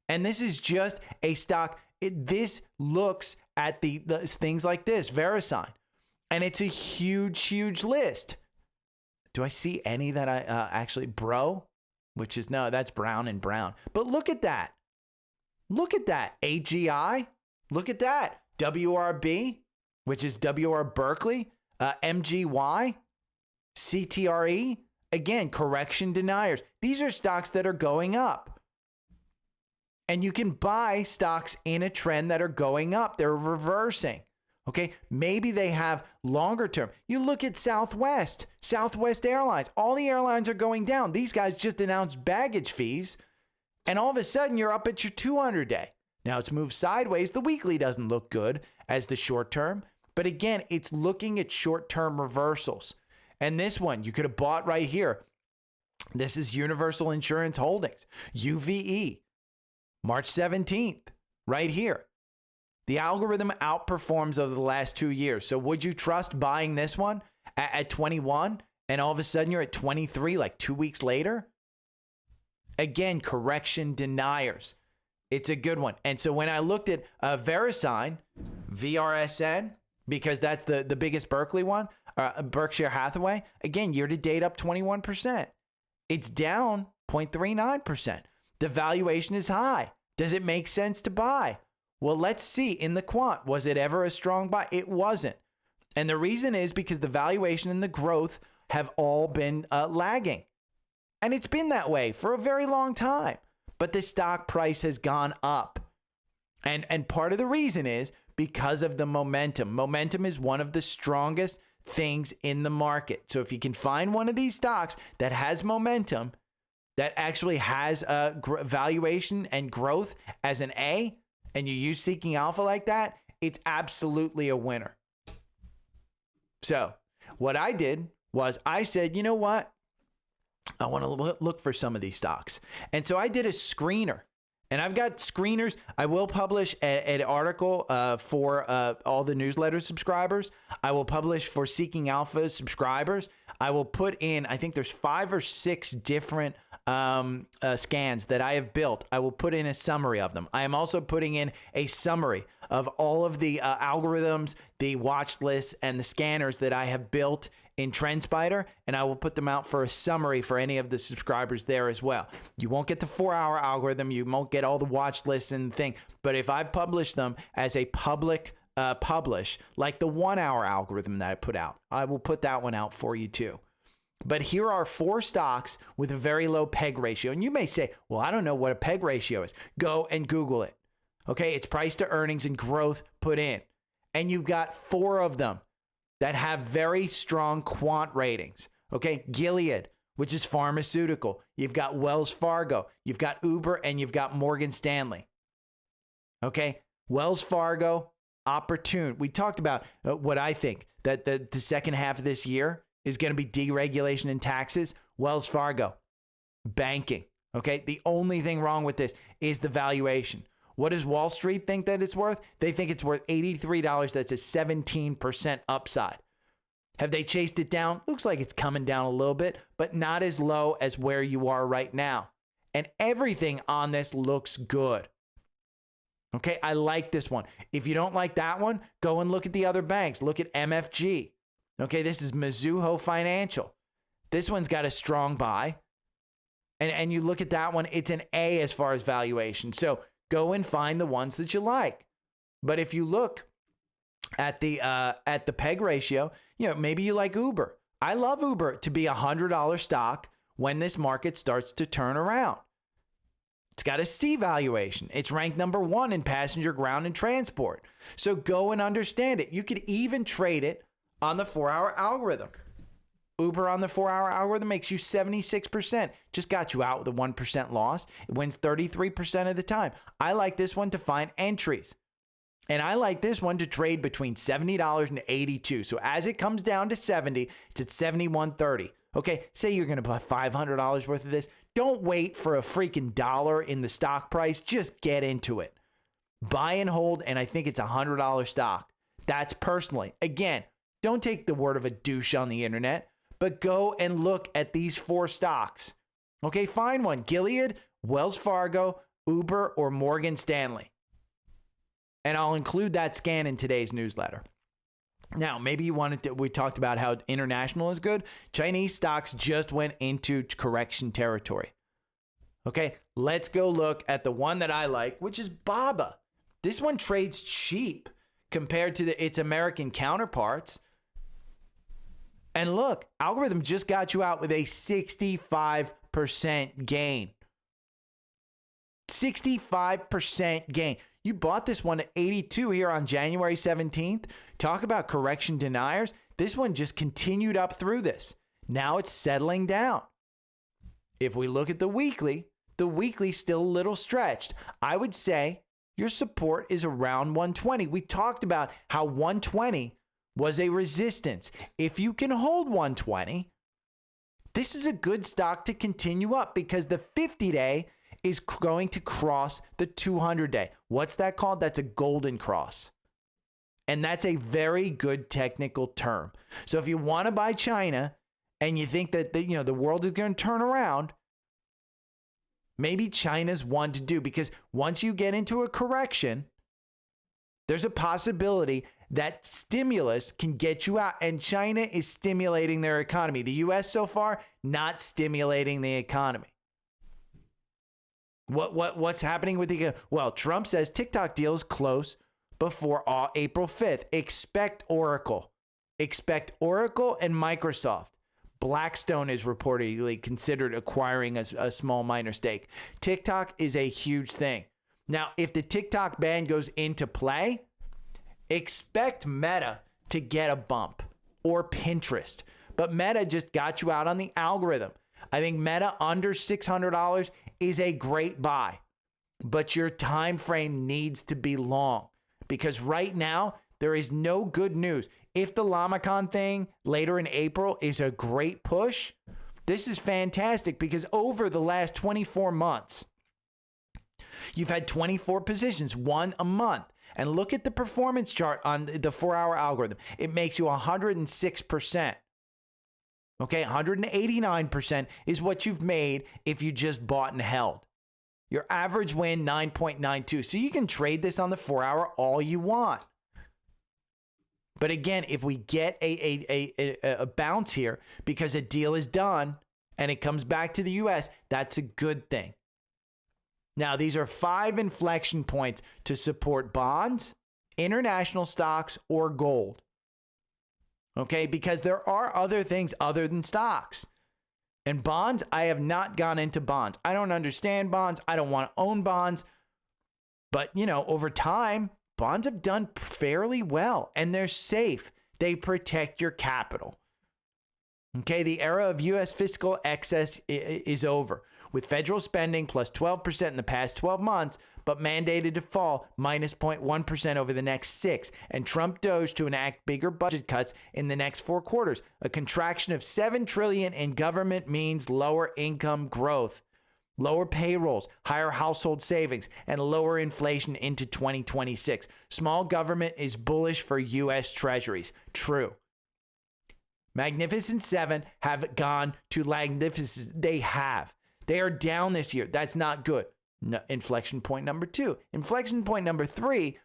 B: And this is just a stock. This looks at the things like this, VeriSign. And it's a huge, huge list. Do I see any that I actually, Bro? Which is, no, that's Brown and Brown. But look at that. Look at that. AGI. Look at that. WRB, which is WR Berkeley. MGY. CTRE. Again, correction deniers. These are stocks that are going up. And you can buy stocks in a trend that are going up. They're reversing. Okay, maybe they have longer term. You look at Southwest Airlines. All the airlines are going down. These guys just announced baggage fees. And all of a sudden, you're up at your 200-day. Now, it's moved sideways. The weekly doesn't look good as the short term. But again, it's looking at short-term reversals. And this one, you could have bought right here. This is Universal Insurance Holdings, UVE, March 17th, right here. The algorithm outperforms over the last 2 years. So would you trust buying this one at 21 and all of a sudden you're at 23 like 2 weeks later? Again, correction deniers. It's a good one. And so when I looked at VeriSign, VRSN, because that's the biggest Berkeley one, Berkshire Hathaway, again, year to date up 21%. It's down 0.39%. The valuation is high. Does it make sense to buy? Well, let's see. In the quant, was it ever a strong buy? It wasn't. And the reason is because the valuation and the growth have all been lagging. And it's been that way for a very long time. But the stock price has gone up. And part of the reason is because of the momentum. Momentum is one of the strongest things in the market. So if you can find one of these stocks that has momentum, that actually has a valuation and growth as an A, and you use Seeking Alpha like that, it's absolutely a winner. So what I did was I said, you know what? I want to look for some of these stocks. And so I did a screener. And I've got screeners. I will publish an article for all the newsletter subscribers. I will publish for Seeking Alpha subscribers. I will put in, I think there's 5 or 6 different scans that I have built. I will put in a summary of them. I am also putting in a summary of all of the algorithms, the watch lists, and the scanners that I have built in Trendspider, and I will put them out for a summary for any of the subscribers there as well. You won't get the 4-hour algorithm. You won't get all the watch lists and thing. But if I publish them as a public publish, like the 1-hour algorithm that I put out, I will put that one out for you too. But here are 4 stocks with a very low PEG ratio. And you may say, well, I don't know what a PEG ratio is. Go and Google it. Okay, it's price to earnings and growth put in. And you've got 4 of them that have very strong quant ratings. Okay, Gilead, which is pharmaceutical. You've got Wells Fargo. You've got Uber, and you've got Morgan Stanley. Okay, Wells Fargo, opportune. We talked about what I think, that the second half of this year is going to be deregulation and taxes. Wells Fargo, banking. Okay, the only thing wrong with this is the valuation. What does Wall Street think that it's worth? They think it's worth $83. That's a 17% upside. Have they chased it down? Looks like it's coming down a little bit, but not as low as where you are right now. And everything on this looks good. Okay, I like this one. If you don't like that one, go and look at the other banks. Look at MFG. Okay, this is Mizuho Financial. This one's got a strong buy. And you look at that one, it's an A as far as valuation. So go and find the ones that you like. But if you look at the PEG ratio, maybe you like Uber. I love Uber to be $100 stock when this market starts to turn around. It's got a C valuation. It's ranked number 1 in passenger, ground, and transport. So go and understand it. You could even trade it on the 4-hour algorithm. Uber on the 4-hour algorithm makes you 76%. Just got you out with a 1% loss. It wins 33% of the time. I like this one to find entries. And I like this one to trade between $70 and $82. So as it comes down to 70, it's at 71.30. Okay, say you're going to buy $500 worth of this. Don't wait for a freaking dollar in the stock price. Just get into it. Buy and hold, and I think it's $100 stock. That's personally. Again, don't take the word of a douche on the internet, but go and look at these 4 stocks. Okay, find one. Gilead, Wells Fargo, Uber, or Morgan Stanley. And I'll include that scan in today's newsletter. Now, maybe you wanted to, we talked about how international is good. Chinese stocks just went into correction territory. Okay, let's go look at the one that I like, which is BABA. This one trades cheap compared to its American counterparts. And look, algorithm just got you out with a 65% gain. 65% gain. You bought this one at 82 here on January 17th. Talk about correction deniers. This one just continued up through this. Now it's settling down. If we look at the weekly's still a little stretched. I would say your support is around 120. We talked about how 120 was a resistance. If you can hold 120, this is a good stock to continue up because the 50-day is going to cross the 200-day. What's that called? That's a golden cross. And that's a very good technical term. So if you want to buy China and you think that the world is going to turn around, maybe China's one to do, because once you get into a correction, there's a possibility that stimulus can get you out, and China is stimulating their economy. The US so far, not stimulating the economy. What's happening with the, well, Trump says TikTok deal is close before April 5th. Expect Oracle and Microsoft. Blackstone is reportedly considered acquiring a small minor stake. TikTok is a huge thing. Now, if the TikTok ban goes into play, expect Meta to get a bump, or Pinterest. But Meta just got you out on the algorithm. I think Meta under $600 is a great buy, but your time frame needs to be long, because right now there is no good news. If the Lamacon thing later in April is a great push, this is fantastic, because over the last 24 months, you've had 24 positions, one a month. And look at the performance chart on the 4-hour algorithm. It makes you 106%. Okay, 189% is what you've made if you just bought and held. Your average win, 9.92. So you can trade this on the 4-hour all you want. But again, if we get a bounce here because a deal is done and it comes back to the US, that's a good thing. Now, these are 5 inflection points to support bonds, international stocks, or gold. Okay, because there are other things other than stocks. And bonds, I have not gone into bonds. I don't understand bonds. I don't want to own bonds. But, over time, bonds have done fairly well, and they're safe. They protect your capital. Okay, the era of U.S. fiscal excess is over, with federal spending plus 12% in the past 12 months, but mandated to fall minus 0.1% over the next 6, and Trump Doge to enact bigger budget cuts in the next 4 quarters. A contraction of $7 trillion in government means lower income growth, lower payrolls, higher household savings, and lower inflation into 2026. Small government is bullish for U.S. treasuries. True. Magnificent 7 have gone to magnificent. They have. They are down this year. That's not good. Inflection point number 2. Inflection point number 3,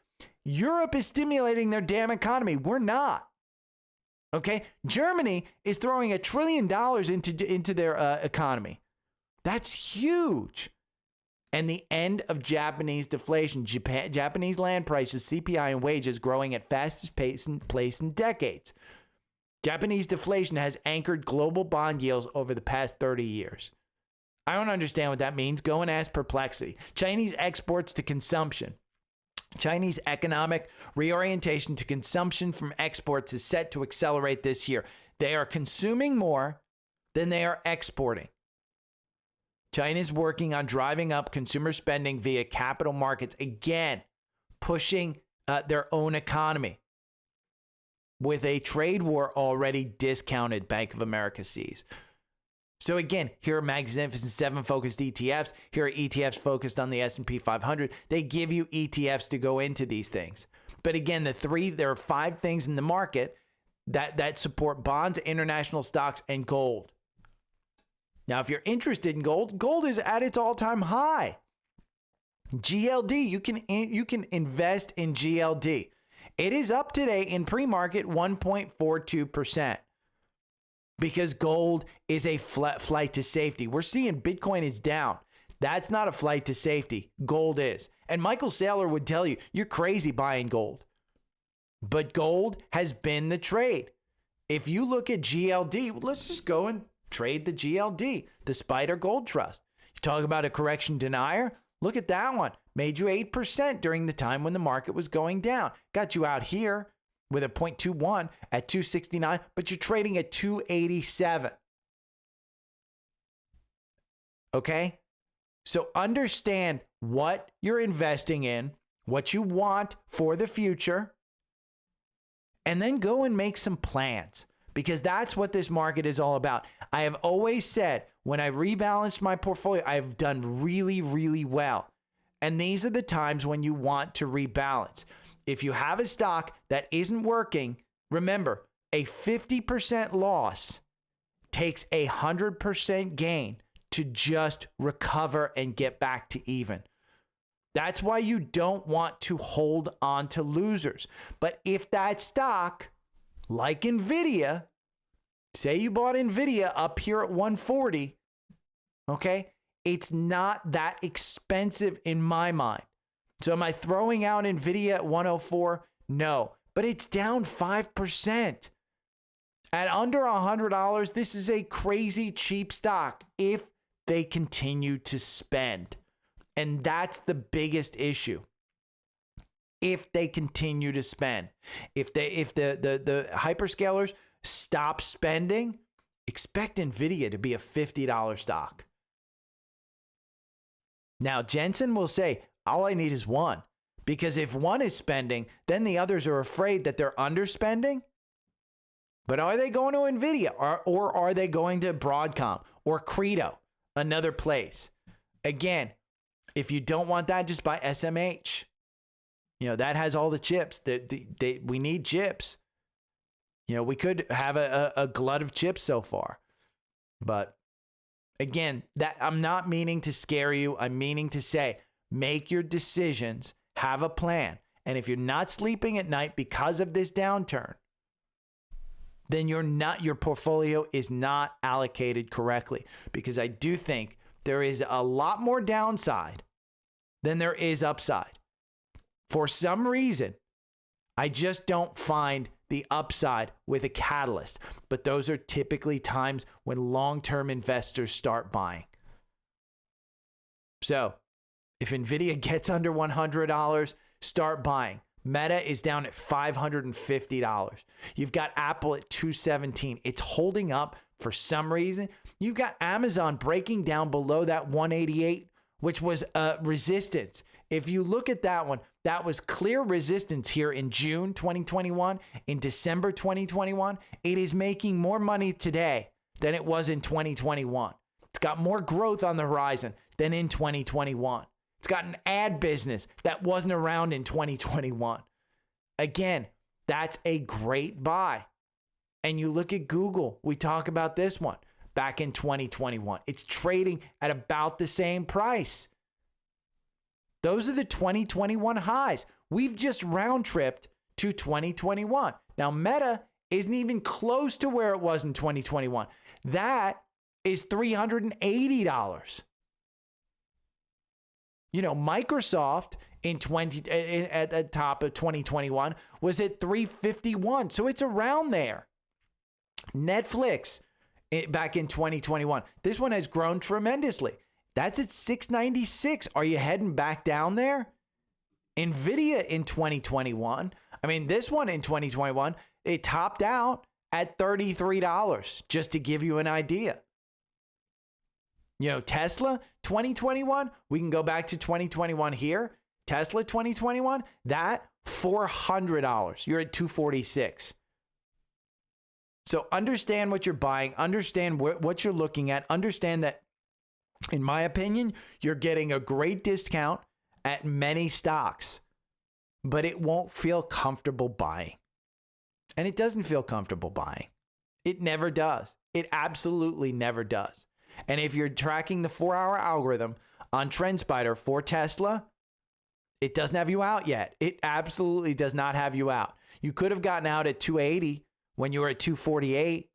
B: Europe is stimulating their damn economy. We're not. Okay? Germany is throwing $1 trillion into their economy. That's huge. And the end of Japanese deflation. Japanese land prices, CPI, and wages growing at fastest pace in decades. Japanese deflation has anchored global bond yields over the past 30 years. I don't understand what that means. Go and ask Perplexity. Chinese exports to consumption. Chinese economic reorientation to consumption from exports is set to accelerate this year. They are consuming more than they are exporting. China is working on driving up consumer spending via capital markets, again, pushing their own economy. With a trade war already discounted, Bank of America sees. So again, here are Magnificent 7 focused ETFs. Here are ETFs focused on the S&P 500. They give you ETFs to go into these things. But again, there are 5 things in the market that support bonds, international stocks, and gold. Now, if you're interested in gold, gold is at its all-time high. GLD, you can invest in GLD. It is up today in pre-market 1.42%. Because gold is a flight to safety. We're seeing Bitcoin is down. That's not a flight to safety. Gold is. And Michael Saylor would tell you, you're crazy buying gold. But gold has been the trade. If you look at GLD, let's just go and trade the GLD, the Spider Gold Trust. You talk about a correction denier. Look at that one. Made you 8% during the time when the market was going down. Got you out here with a 0.21 at 269, but you're trading at 287. Okay? So understand what you're investing in, what you want for the future, and then go and make some plans, because that's what this market is all about. I have always said when I rebalanced my portfolio, I've done really, really well. And these are the times when you want to rebalance. If you have a stock that isn't working, remember, a 50% loss takes 100% gain to just recover and get back to even. That's why you don't want to hold on to losers. But if that stock, like Nvidia, say you bought Nvidia up here at 140, okay, it's not that expensive in my mind. So am I throwing out Nvidia at 104? No, but it's down 5%. At under $100, this is a crazy cheap stock if they continue to spend. And that's the biggest issue. If they continue to spend. If the hyperscalers stop spending, expect Nvidia to be a $50 stock. Now, Jensen will say, all I need is one. Because if one is spending, then the others are afraid that they're underspending. But are they going to Nvidia? Or are they going to Broadcom or Credo, another place? Again, if you don't want that, just buy SMH. You know, that has all the chips. We need chips. You know, we could have a glut of chips so far. But again, that I'm not meaning to scare you. I'm meaning to say, make your decisions, have a plan. And if you're not sleeping at night because of this downturn, then your portfolio is not allocated correctly. Because I do think there is a lot more downside than there is upside. For some reason, I just don't find the upside with a catalyst. But those are typically times when long-term investors start buying. So if Nvidia gets under $100, start buying. Meta is down at $550. You've got Apple at $217. It's holding up for some reason. You've got Amazon breaking down below that 188, which was resistance. If you look at that one, that was clear resistance here in June 2021, in December 2021. It is making more money today than it was in 2021. It's got more growth on the horizon than in 2021. It's got an ad business that wasn't around in 2021. Again, that's a great buy. And you look at Google, we talk about this one back in 2021. It's trading at about the same price. Those are the 2021 highs. We've just round tripped to 2021. Now, Meta isn't even close to where it was in 2021. That is $380. You know, Microsoft at the top of 2021 was at 351. So it's around there. Netflix back in 2021. This one has grown tremendously. That's at 696. Are you heading back down there? Nvidia in 2021. I mean, this one in 2021, it topped out at $33, just to give you an idea. You know, Tesla 2021, we can go back to 2021 here. Tesla 2021, that $400. You're at 246. So understand what you're buying, understand what you're looking at, understand that, in my opinion, you're getting a great discount at many stocks, but it won't feel comfortable buying. And it doesn't feel comfortable buying. It never does. It absolutely never does. And if you're tracking the 4-hour algorithm on Trendspider for Tesla, it doesn't have you out yet. It absolutely does not have you out. You could have gotten out at 280 when you were at 248,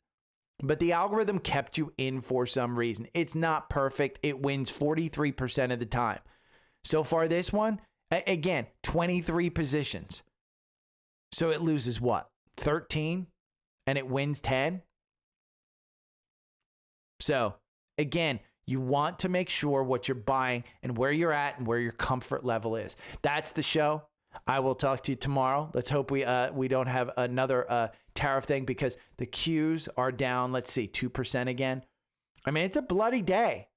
B: but the algorithm kept you in for some reason. It's not perfect. It wins 43% of the time. So far, this one, again, 23 positions. So it loses what? 13 and it wins 10. So again, you want to make sure what you're buying and where you're at and where your comfort level is. That's the show. I will talk to you tomorrow. Let's hope we don't have another tariff thing, because the Qs are down, let's see, 2% again. I mean, it's a bloody day.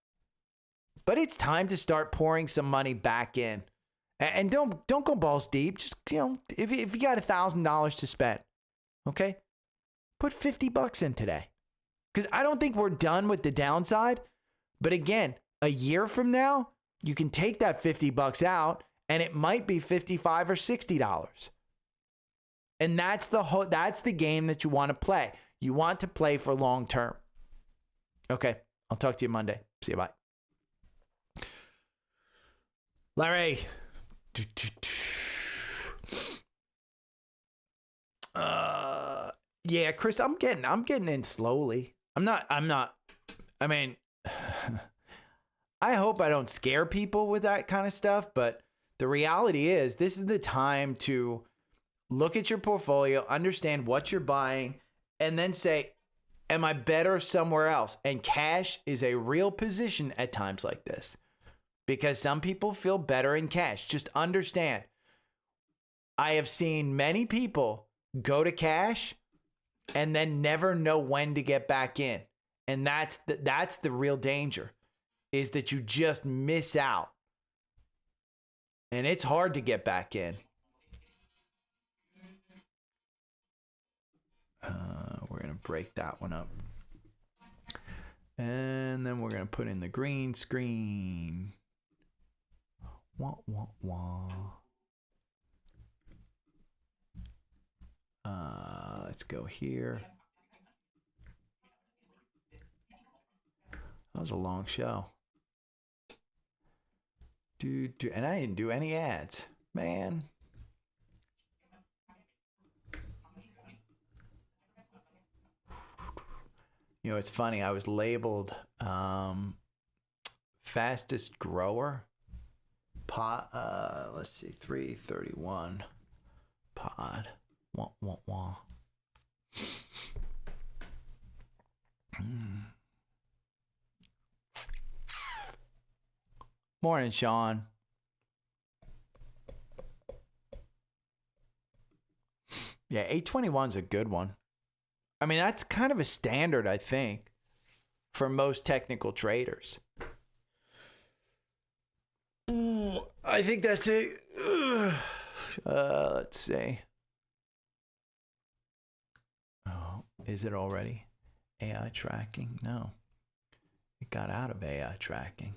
B: But it's time to start pouring some money back in. And don't go balls deep. Just, you know, if you got $1,000 to spend, okay? Put $50 in today. Because I don't think we're done with the downside. But again, a year from now, you can take that $50 out and it might be $55 or $60. And that's the game that you want to play. You want to play for long term. Okay, I'll talk to you Monday. See you, bye. Larry. Yeah, Chris, I'm getting in slowly. I mean, I hope I don't scare people with that kind of stuff, but the reality is this is the time to look at your portfolio, understand what you're buying, and then say, am I better somewhere else? And cash is a real position at times like this, because some people feel better in cash. Just understand, I have seen many people go to cash and then never know when to get back in. And that's the real danger, is that you just miss out. And it's hard to get back in. We're going to break that one up. And then we're going to put in the green screen. Wah, wah, wah. Let's go here. That was a long show. And I didn't do any ads, man. You know, it's funny. I was labeled fastest grower pod. Let's see, 331 pod. Wah, wah, wah. Morning, Sean. Yeah, 821 is a good one. I mean, that's kind of a standard, I think, for most technical traders. I think that's it. Let's see. Oh, is it already? AI tracking? No. It got out of AI tracking.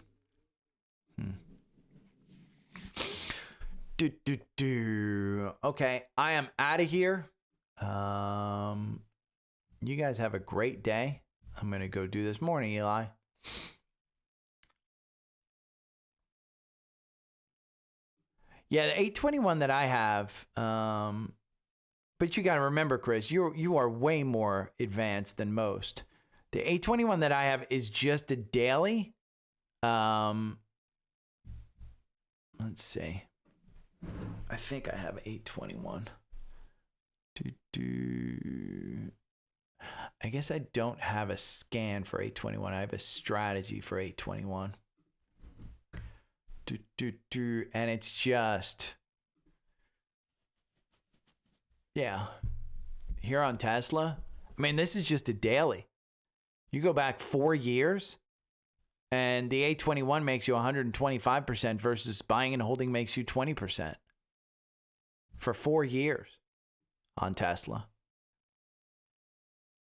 B: Okay, I am out of here. You guys have a great day. I'm going to go do this. Morning, Eli. Yeah, the 821 that I have, but you got to remember, Chris, you are way more advanced than most. The 821 that I have is just a daily. Let's see. I think I have 821. I guess I don't have a scan for 821. I have a strategy for 821. And it's just, yeah, here on Tesla. I mean, this is just a daily. You go back 4 years and the 821 makes you 125% versus buying and holding makes you 20% for 4 years on Tesla.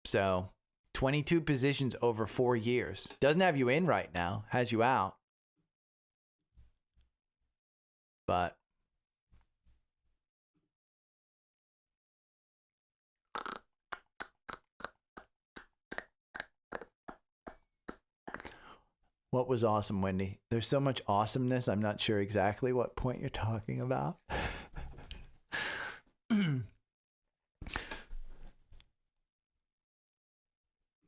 B: So 22 positions over 4 years. Doesn't have you in right now, has you out. But what was awesome, Wendy? There's so much awesomeness. I'm not sure exactly what point you're talking about.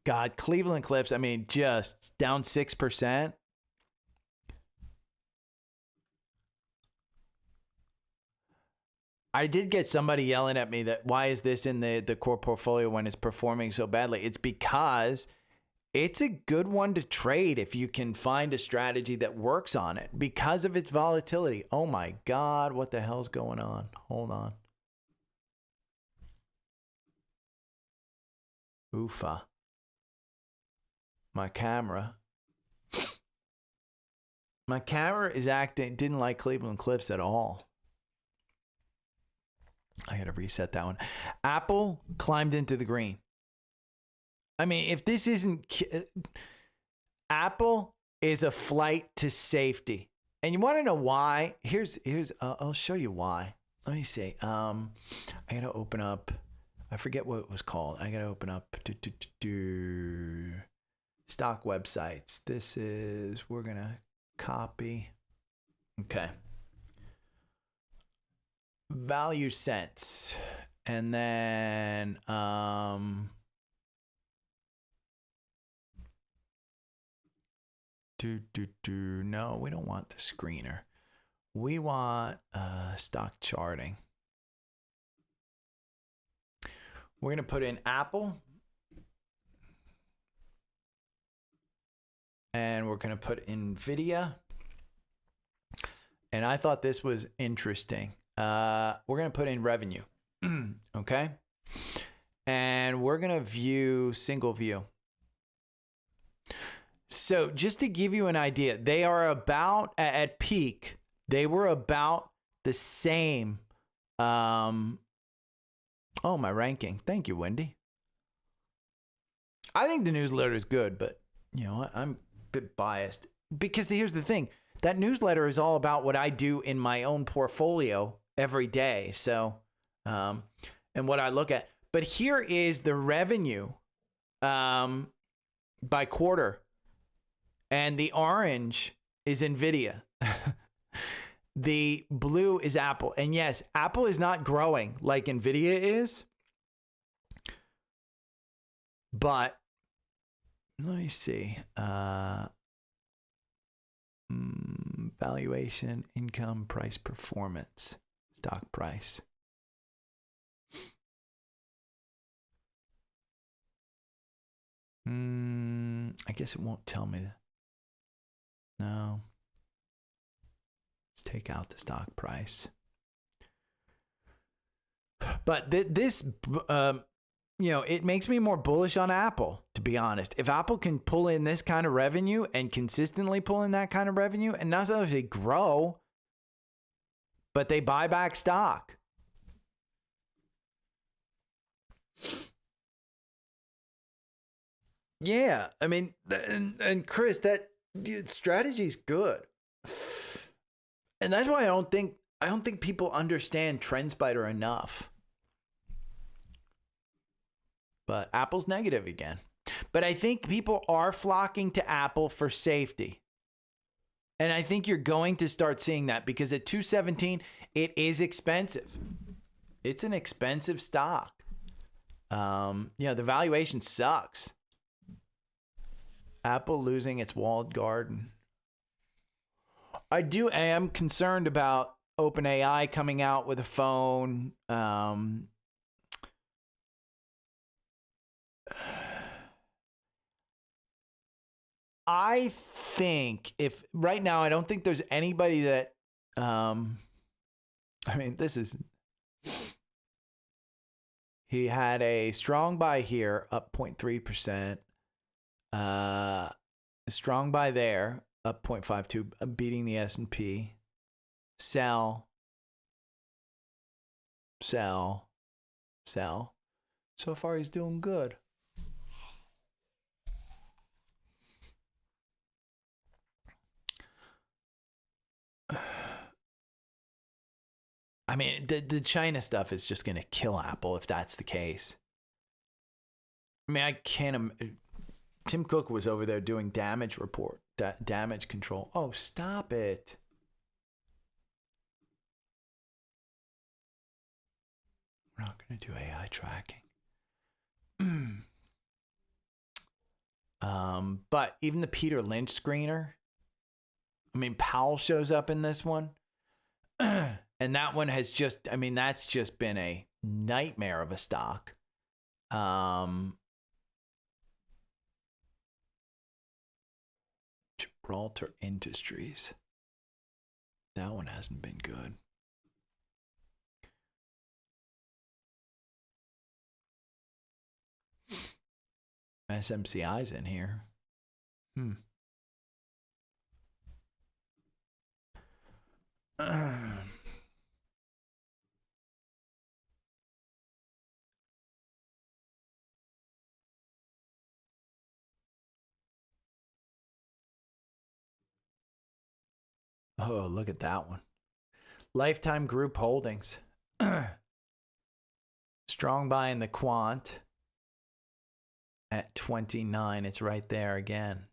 B: God, Cleveland Cliffs, I mean, just down 6%. I did get somebody yelling at me that why is this in the core portfolio when it's performing so badly? It's because it's a good one to trade if you can find a strategy that works on it because of its volatility. Oh my God, what the hell's going on? Hold on. Oofa. My camera is didn't like Cleveland Cliffs at all. I got to reset that one. Apple climbed into the green. I mean, if this isn't, Apple is a flight to safety. And you want to know why? I'll show you why. Let me see. I got to open up, I forget what it was called. I got to open up stock websites. We're going to copy. Okay. Value Sense. And then, no, we don't want the screener. We want stock charting. We're going to put in Apple. And we're going to put NVIDIA. And I thought this was interesting. We're going to put in revenue. Okay. And we're going to view single view. So just to give you an idea, they are about at peak. They were about the same. Oh, my ranking. Thank you, Wendy. I think the newsletter is good, but you know, I'm a bit biased because here's the thing. That newsletter is all about what I do in my own portfolio every day. So, and what I look at, but here is the revenue, by quarter, and the orange is NVIDIA. The blue is Apple. And yes, Apple is not growing like NVIDIA is, but let me see. Valuation, income, price, performance, stock price. I guess it won't tell me. No. Let's take out the stock price. But this, you know, it makes me more bullish on Apple, to be honest. If Apple can pull in this kind of revenue and consistently pull in that kind of revenue and not only they grow, but they buy back stock. Yeah, I mean, and Chris, that strategy is good. And that's why I don't think people understand Trendspider enough. But Apple's negative again. But I think people are flocking to Apple for safety. And I think you're going to start seeing that because at 217, It is expensive. It's an expensive stock. The valuation sucks. Apple losing its walled garden. I am concerned about OpenAI coming out with a phone. I think if right now, I don't think there's anybody that, he had a strong buy here, up 0.3%. Strong buy there, up 0.52, beating the S&P. Sell. So far, he's doing good. I mean, the China stuff is just going to kill Apple if that's the case. I mean, I can't. Tim Cook was over there doing damage control. Oh, stop it. We're not going to do AI tracking. But even the Peter Lynch screener, I mean, Powell shows up in this one. And that one has just, I mean, that's just been a nightmare of a stock. Gibraltar Industries. That one hasn't been good. SMCI's in here. Oh, look at that one. Lifetime Group Holdings. Strong buy in the quant at 29. It's right there again.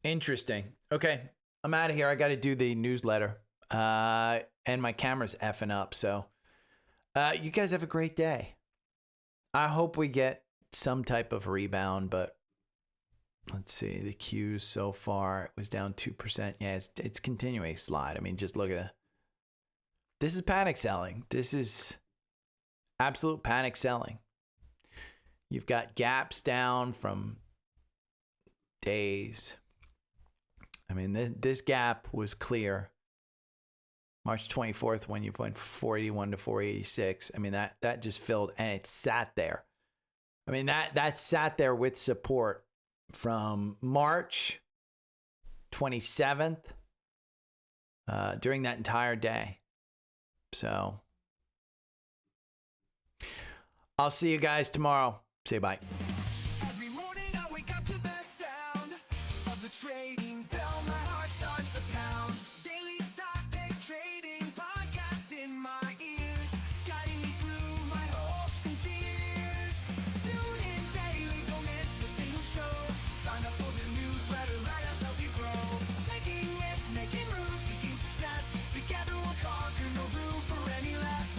B: Interesting. Okay, I'm out of here. I got to do the newsletter. And my camera's effing up. So you guys have a great day. I hope we get some type of rebound, but let's see. The Qs so far, it was down 2%. Yeah, it's continuing to slide. I mean, just look at it. This is panic selling. This is absolute panic selling. You've got gaps down from days. I mean, this gap was clear March 24th when you went 481 to 486. I mean, that just filled and it sat there. I mean, that sat there with support from March 27th during that entire day. So I'll see you guys tomorrow. Say bye.
A: Every morning I wake up to the sound of the trading bell. My heart starts to pound. Daily stock pick trading podcast in my ears, guiding me through my hopes and fears. Tune in daily, don't miss a single show. Sign up for the newsletter, let us help you grow. Taking risks, making moves, seeking success. Together we'll conquer, no room for any less.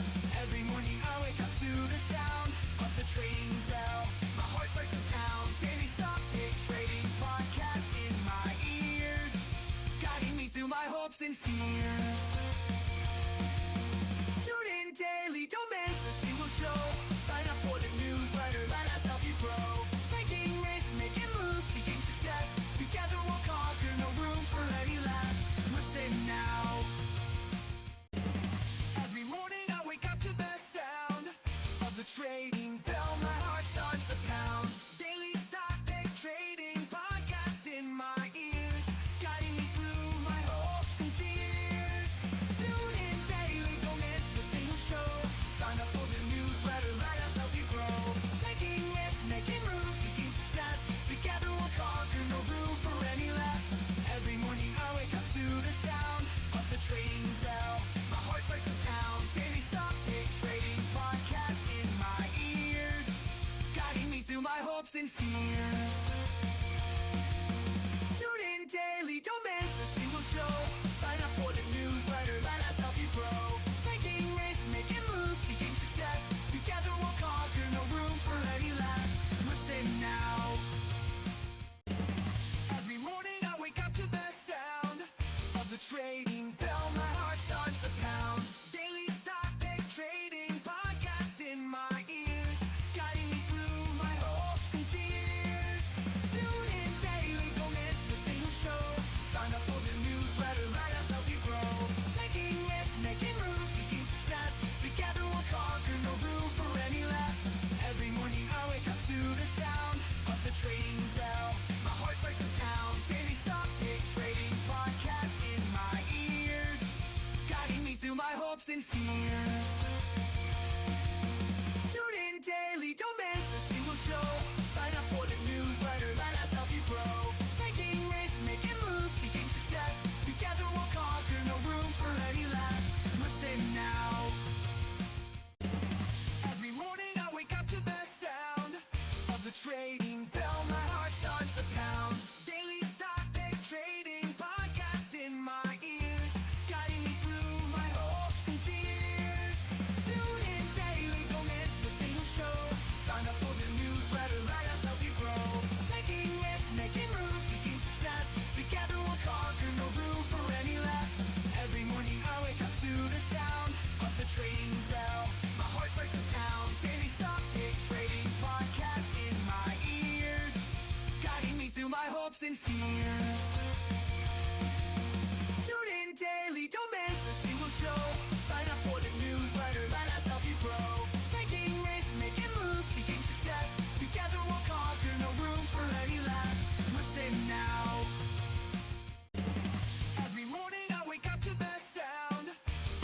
A: Every morning I wake up to the sound of the trading bell. My heart starts to pound. Daily stock pick trading podcast in my ears, guiding me through my hopes and fears. Tune in daily, don't miss a single show. Sign up for the newsletter, let us help you grow. Taking risks, making moves, seeking success. Together we'll conquer, no room for any less. Listen now. Every morning I wake up to the sound of the trading bell. My heart starts to pound. Daily stock pick trading podcast in my ears, guiding me through my hopes and fears. Tune in daily, don't miss a single show. Sign up for the newsletter, let us help you grow. Taking risks, making moves, seeking success. Together we'll conquer, no room for any less. Every morning I wake up to the sound of the trading bell. My heart starts to pound. Daily stock pick trading podcast in my ears, guiding me through my hopes and fears. and fears. Tune in daily, don't miss a single show. Sign up for the newsletter, let us help you grow. Taking risks, making moves, seeking success. Together we'll conquer, no room for any less. Listen now. Every morning I wake up to the sound of the trading bell. My heart starts to pound. Daily stock pick trading podcast in my ears, guiding me through my hopes and fears. Tune in daily, don't miss a single show. Sign up for the newsletter, let us help you grow. Taking risks, making moves, seeking success. Together we'll conquer, no room for any less. Every morning I wake up to the sound of the trading bell. My heart starts to pound. Daily stock pick trading podcast in my ears, guiding me through my hopes and fears. Tune in daily, don't miss a single show. Sign up for the newsletter, let us help you grow. Taking risks, making moves, seeking success. Together we'll conquer, no room for any less. Listen now. Every morning I wake up to the sound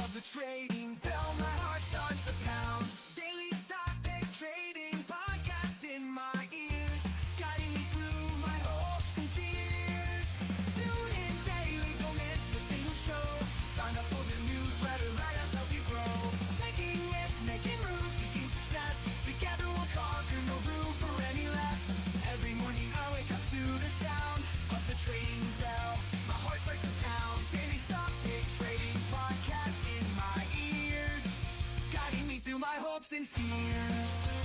A: of the trading bell. My heart starts to pound. Daily stock pick trading podcast in my ears, guiding me through my hopes and fears. Tune in daily, don't miss a single show. Sign up for the newsletter, let us help you grow. Taking risks, making moves, seeking success. Together we'll conquer, no room for any less. Every morning I wake up to the sound of the trading bell. My heart starts to pound. Daily stock pick trading podcast in my ears, guiding me through my hopes and fears.